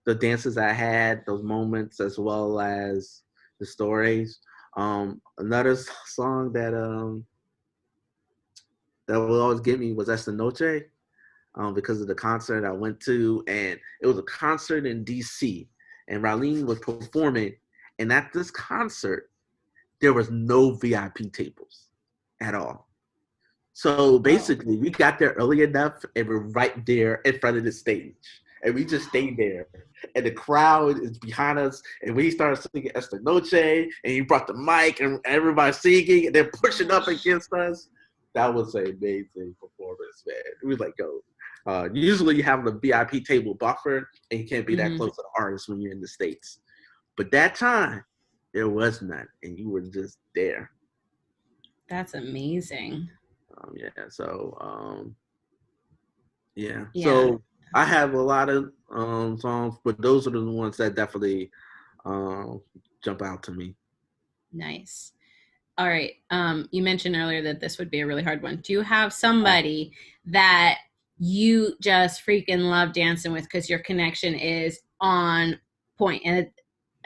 the dances I had, those moments, as well as the stories. Another song that will always get me was Esta Noche, because of the concert I went to, and it was a concert in DC, and Raleen was performing, and at this concert there was no VIP tables at all. So Oh, basically, we got there early enough, and we're right there in front of the stage, and we just stayed there. And the crowd is behind us, and we started singing Esta Noche, and he brought the mic, and everybody singing, and they're pushing up against us. That was an amazing performance, man. It was like, go. Usually, you have the VIP table buffered, and you can't be that mm-hmm. close to the artist when you're in the States. But that time, there was none, and you were just there. That's amazing. Yeah, so yeah. Yeah, So I have a lot of songs, but those are the ones that definitely um jump out to me. nice. All right. You mentioned earlier that this would be a really hard one. Do you have Uh, somebody that you just freaking love dancing with because your connection is on point? And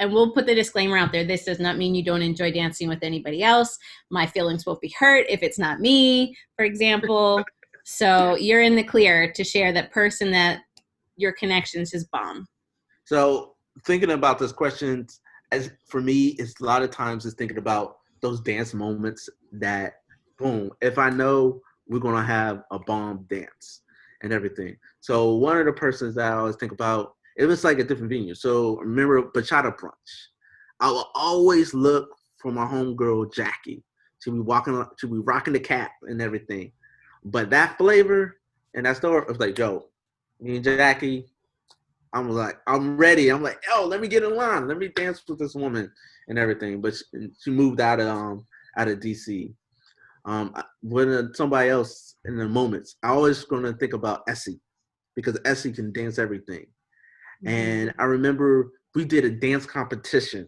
and we'll put the disclaimer out there. This does not mean you don't enjoy dancing with anybody else. My feelings won't be hurt if it's not me, for example. So you're in the clear to share that person that your connections is bomb. So thinking about this question, as for me, it's a lot of times it's thinking about those dance moments that, boom, if I know we're gonna have a bomb dance and everything. So one of the persons that I always think about, it was like a different venue. So remember Bachata brunch. I will always look for my homegirl Jackie. She'll be rocking the cap and everything. But that flavor and that store, it was like, yo, me and Jackie, I'm like, I'm ready. I'm like, yo, let me get in line. Let me dance with this woman and everything. But she moved out of DC. When somebody else in the moments, I always gonna think about Essie because Essie can dance everything. And I remember we did a dance competition,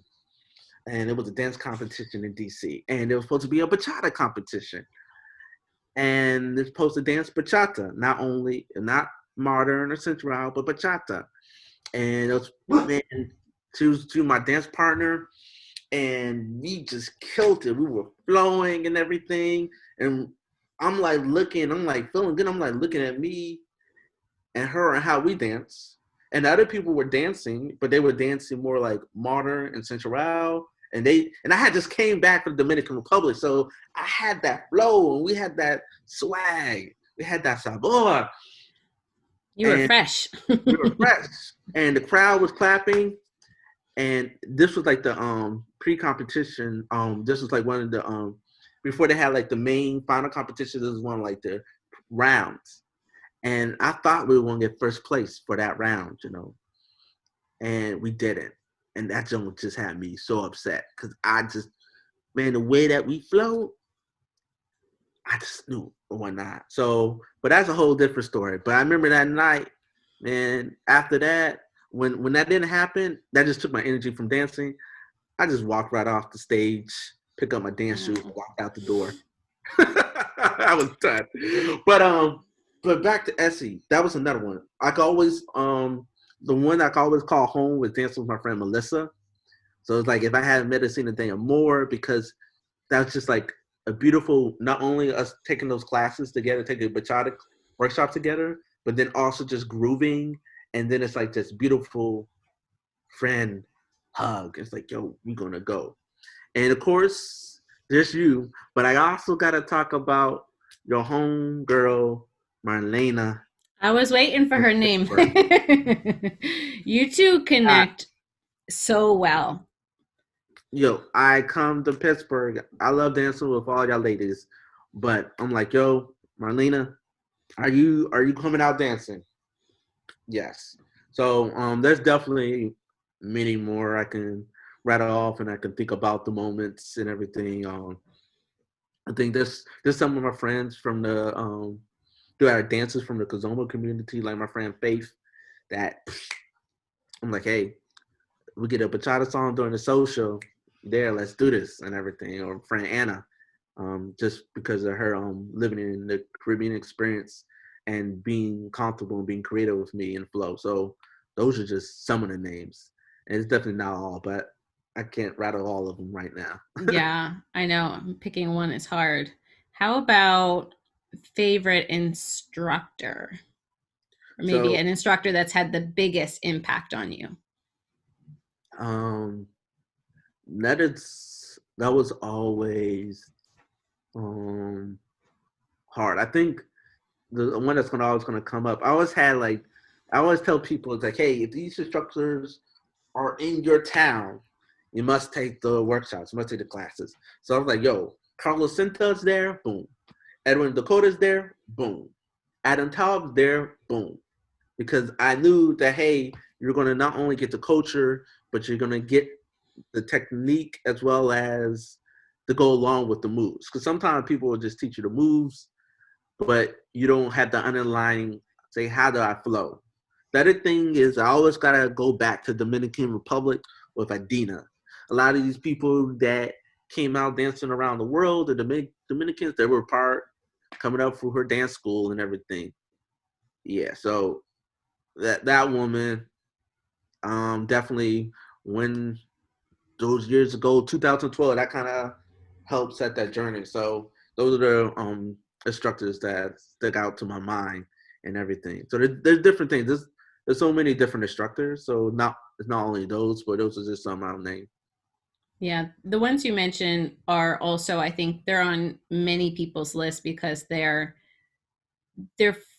and it was a dance competition in DC, and it was supposed to be a bachata competition, and they're supposed to dance bachata, not modern or sensual, but bachata. And it was, man, she was my dance partner, and we just killed it. We were flowing and everything, and I'm like looking, I'm like feeling good. I'm like looking at me and her and how we dance, and other people were dancing, but they were dancing more like modern and sensual. And I had just came back from the Dominican Republic, so I had that flow and we had that swag, we had that sabor, You were and fresh. we were fresh, and the crowd was clapping. And this was like the pre-competition. This was like one of the before they had like the main final competition. This was one of like the rounds, and I thought we were gonna get first place for that round, and we didn't. And that joke just had me so upset because man, the way that we flowed, I just knew or whatnot. So, but that's a whole different story. But I remember that night, man. After that, when that didn't happen, that just took my energy from dancing. I just walked right off the stage, pick up my dance shoes, and walked out the door. I was done. But back to Essie, that was another one. I could always the one I could always call home was dancing with my friend Melissa. So it's like if I hadn't met her, seen a thing or more, because that's just like a beautiful, not only us taking those classes together, taking a bachata workshop together, but then also just grooving. And then it's like this beautiful friend hug. It's like, yo, we're going to go. And of course, there's you, but I also got to talk about your home girl, Marlena. I was waiting for her name. You two I, connect so well. Yo, I come to Pittsburgh. I love dancing with all y'all ladies, but I'm like, yo, Marlena, are you coming out dancing? Yes. So there's definitely many more I can rattle off, and I can think about the moments and everything. I think there's some of my friends from the do our dances from the Kazoma community, like my friend Faith, that I'm like, hey, we get a bachata song during the social, there, let's do this and everything. Or friend Anna, just because of her living in the Caribbean experience and being comfortable and being creative with me and flow. So those are just some of the names, and it's definitely not all, but I can't rattle all of them right now. Yeah, I know. Picking one is hard. How about favorite instructor? Or maybe So an instructor that's had the biggest impact on you? um, that was always um hard. I think the one that's always gonna come up. I always tell people it's like, hey, if these instructors are in your town, you must take the workshops, you must take the classes. So I was like, yo, Carlos Sinta's there, boom. Edwin Dakota's there, boom. Adam Taub's there, boom. Because I knew that, hey, you're gonna not only get the culture, but you're gonna get the technique as well as to go along with the moves. Because sometimes people will just teach you the moves, but you don't have the underlying, say, how do I flow? The other thing is I always gotta go back to Dominican Republic with Adina. A lot of these people that came out dancing around the world, the Dominicans, they were part coming up through her dance school and everything. Yeah, so that woman, definitely when those years ago, 2012, that kind of helped set that journey. So those are the instructors that stick out to my mind and everything. So there's different things. There's so many different instructors. So it's not only those, but those are just some I'll name. Yeah, the ones you mentioned are also, I think, they're on many people's list because they're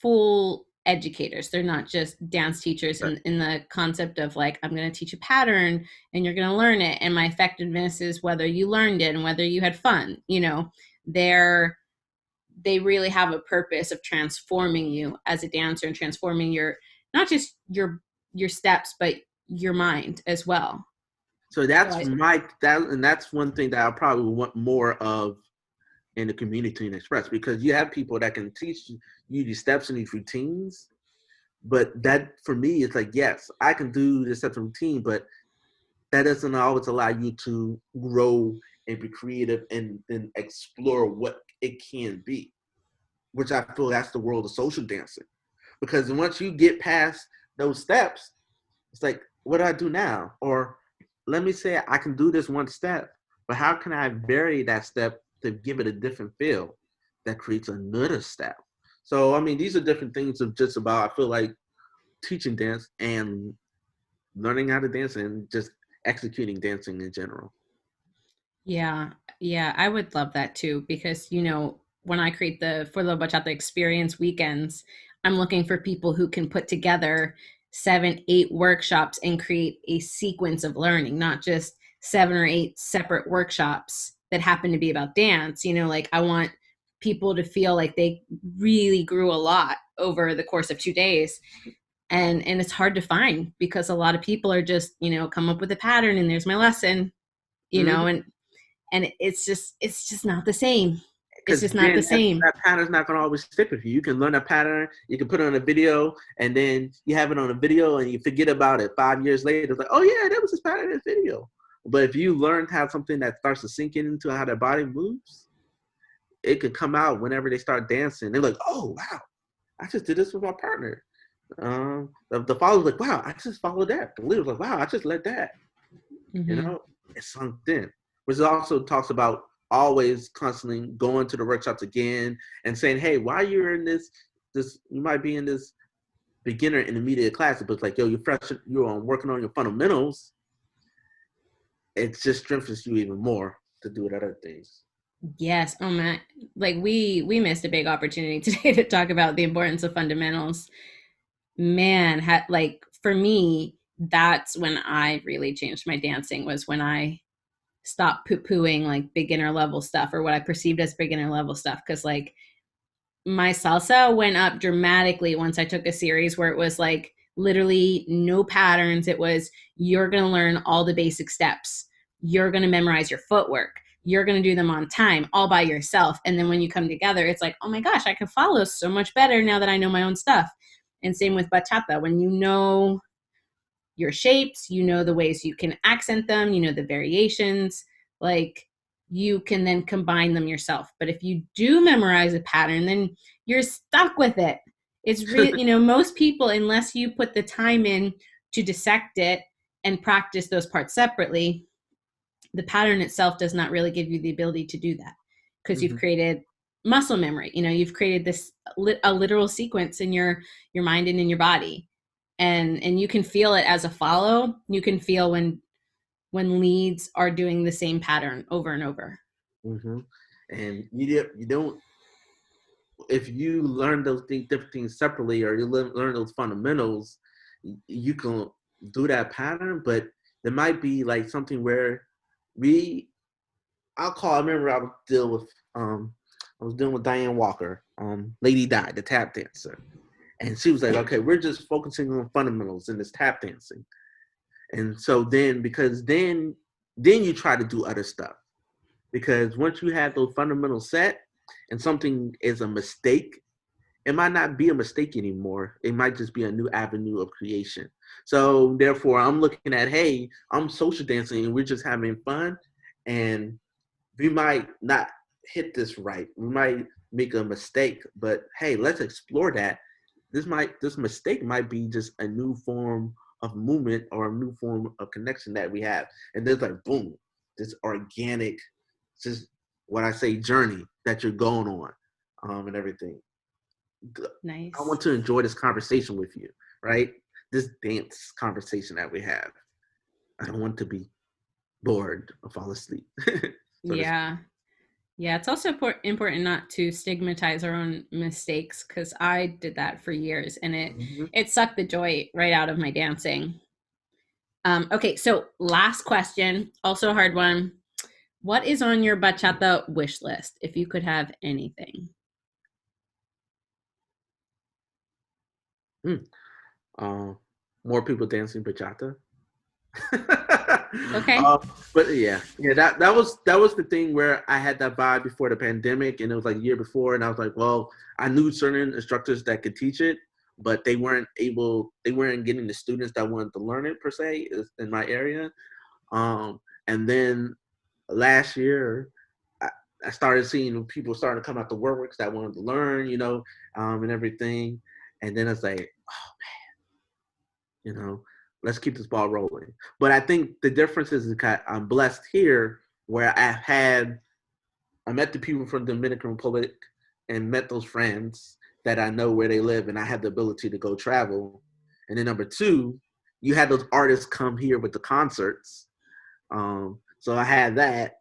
full educators. They're not just dance teachers Right. in the concept of like, I'm going to teach a pattern and you're going to learn it. And my effectiveness is whether you learned it and whether you had fun. They're, they really have a purpose of transforming you as a dancer and transforming not just your steps, but your mind as well. So So that's and that's one thing that I probably want more of in the community and express, because you have people that can teach you these steps and these routines. But that for me, it's like, yes, I can do this steps and routine, but that doesn't always allow you to grow and be creative and explore what it can be, which I feel that's the world of social dancing. Because once you get past those steps, it's like, what do I do now? Or let me say I can do this one step, but how can I vary that step to give it a different feel that creates another step? So, I mean, these are different things of just about, I feel like, teaching dance and learning how to dance and just executing dancing in general. yeah, yeah, I would love that too because when I create the For La Bachata experience weekends, I'm looking for people who can put together 7, 8 workshops and create a sequence of learning, not just 7 or 8 separate workshops that happen to be about dance. Like I want people to feel like they really grew a lot over the course of 2 days. And it's hard to find because a lot of people are just, come up with a pattern and there's my lesson, you know, Mm-hmm. and and it's just not the same. It's Because just not the then same. that pattern's not going to always stick with you. You can learn a pattern, you can put it on a video, and then you have it on a video and you forget about it 5 years later. It's like, oh yeah, that was this pattern in this video. But if you learn how something that starts to sink into how their body moves, it could come out whenever they start dancing. They're like, oh wow, I just did this with my partner. The follower's like, wow, I just followed that. The leader's like, wow, I just led that. You Hmm. know, it's sunk in. Which also talks about always constantly going to the workshops again and saying, hey, while you're in this you might be in this beginner intermediate class, but it's like, yo, you're fresh, you're on working on your fundamentals. It just strengthens you even more to do other things. Yes. Oh man, like we missed a big opportunity today to talk about the importance of fundamentals. Man, like for me, that's when I really changed my dancing, was when I stopped poo-pooing like beginner level stuff or what I perceived as beginner level stuff. Because like my salsa went up dramatically once I took a series where it was like literally no patterns. It was, you're going to learn all the basic steps. You're going to memorize your footwork. You're going to do them on time all by yourself. And then when you come together, it's like, oh my gosh, I can follow so much better now that I know my own stuff. And same with bachata. When you know your shapes, the ways you can accent them, the variations, like you can then combine them yourself. But if you do memorize a pattern, then you're stuck with it. It's real, most people, unless you put the time in to dissect it and practice those parts separately, the pattern itself does not really give you the ability to do that because you've Mm-hmm. created muscle memory. You've created this a literal sequence in your mind and in your body, and you can feel it as a follow. You can feel when leads are doing the same pattern over and over. Mm-hmm. And you don't, if you learn those different things separately, or you learn those fundamentals, you can do that pattern. But there might be like something where we, I remember I was dealing with Diane Walker, Lady Di, the tap dancer, and she was like, okay, we're just focusing on fundamentals in this tap dancing. And so then, because then you try to do other stuff, because once you have those fundamentals set and something is a mistake, it might not be a mistake anymore. It might just be a new avenue of creation. So therefore, I'm looking at, hey, I'm social dancing and we're just having fun, and we might not hit this right. We might make a mistake, but hey, let's explore that. This mistake might be just a new form of movement or a new form of connection that we have. And there's like boom, this organic, just what I say, journey that you're going on, and everything. I Nice. want to enjoy this conversation with you, right? This dance conversation that we have. I don't want to be bored or fall asleep. So to speak. Yeah. Yeah, it's also important not to stigmatize our own mistakes because I did that for years and Mhm. it sucked the joy right out of my dancing. Okay, so last question, also a hard one. What is on your bachata wish list if you could have anything? Mm. Um, More people dancing bachata. Okay. But yeah, that was the thing where I had that vibe before the pandemic, and it was like a year before, and I was like, well, I knew certain instructors that could teach it, but they weren't getting the students that wanted to learn it per se in my area. And then last year, I, I started seeing people starting to come out to works that wanted to learn, and everything, and then it's like, you know, let's keep this ball rolling. But I think the difference is that I'm blessed here where I met the people from the Dominican Republic and met those friends that I know where they live, and I had the ability to go travel. And then number two, you had those artists come here with the concerts. So I had that.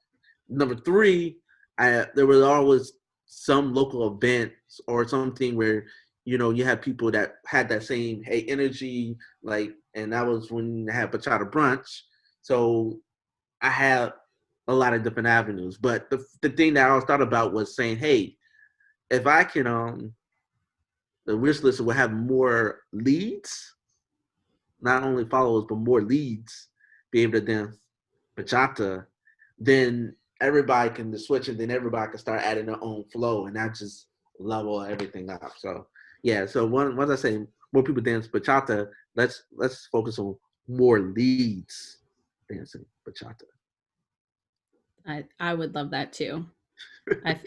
Number three, there was always some local events or something where you have people that had that same energy, like, and that was when I had bachata brunch. So I had a lot of different avenues, but the thing that I always thought about was saying, hey, if I can the wish list will have more leads, not only followers but more leads, be able to dance bachata, then everybody can just switch and then everybody can start adding their own flow and that just level everything up. So yeah, so once I say more people dance bachata, let's focus on more leads dancing bachata. I would love that too.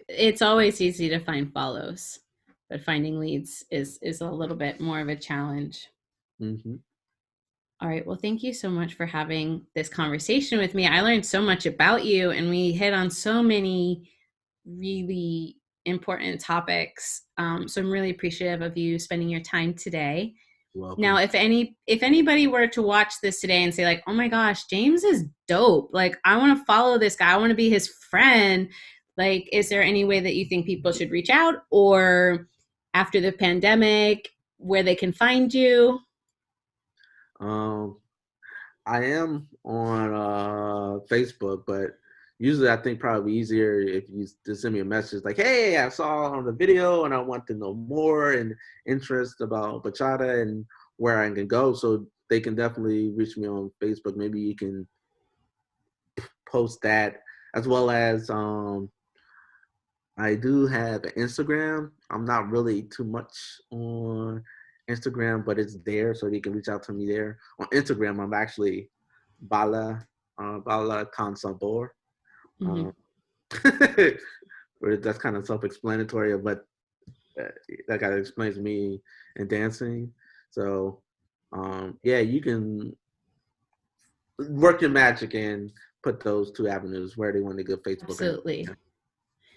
It's always easy to find follows, but finding leads is a little bit more of a challenge. Mm-hmm. All right. Well, thank you so much for having this conversation with me. I learned so much about you, and we hit on so many really important topics. So I'm really appreciative of you spending your time today. Now, Welcome. if anybody were to watch this today and say like, "Oh my gosh, James is dope. Like, I want to follow this guy. I want to be his friend." Like, is there any way that you think people should reach out or after the pandemic where they can find you? Um, I am on Facebook, but usually I think probably easier if you just send me a message like, "Hey, I saw on the video and I want to know more and interest about bachata and where I can go." So they can definitely reach me on Facebook. Maybe you can post that as well as I do have an Instagram. I'm not really too much on Instagram, but it's there, so you can reach out to me there. On Instagram, I'm actually Bala Consabor. Mm-hmm. Um, that's kind of self-explanatory, but uh, that kind of explains me in dancing. So, yeah, you can work your magic and put those two avenues where they want to go, Facebook and Absolutely.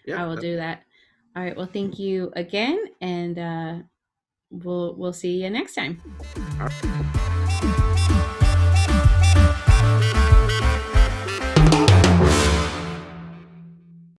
yeah. I will do that. All right. Well, thank you again, and we'll see you next time. All right.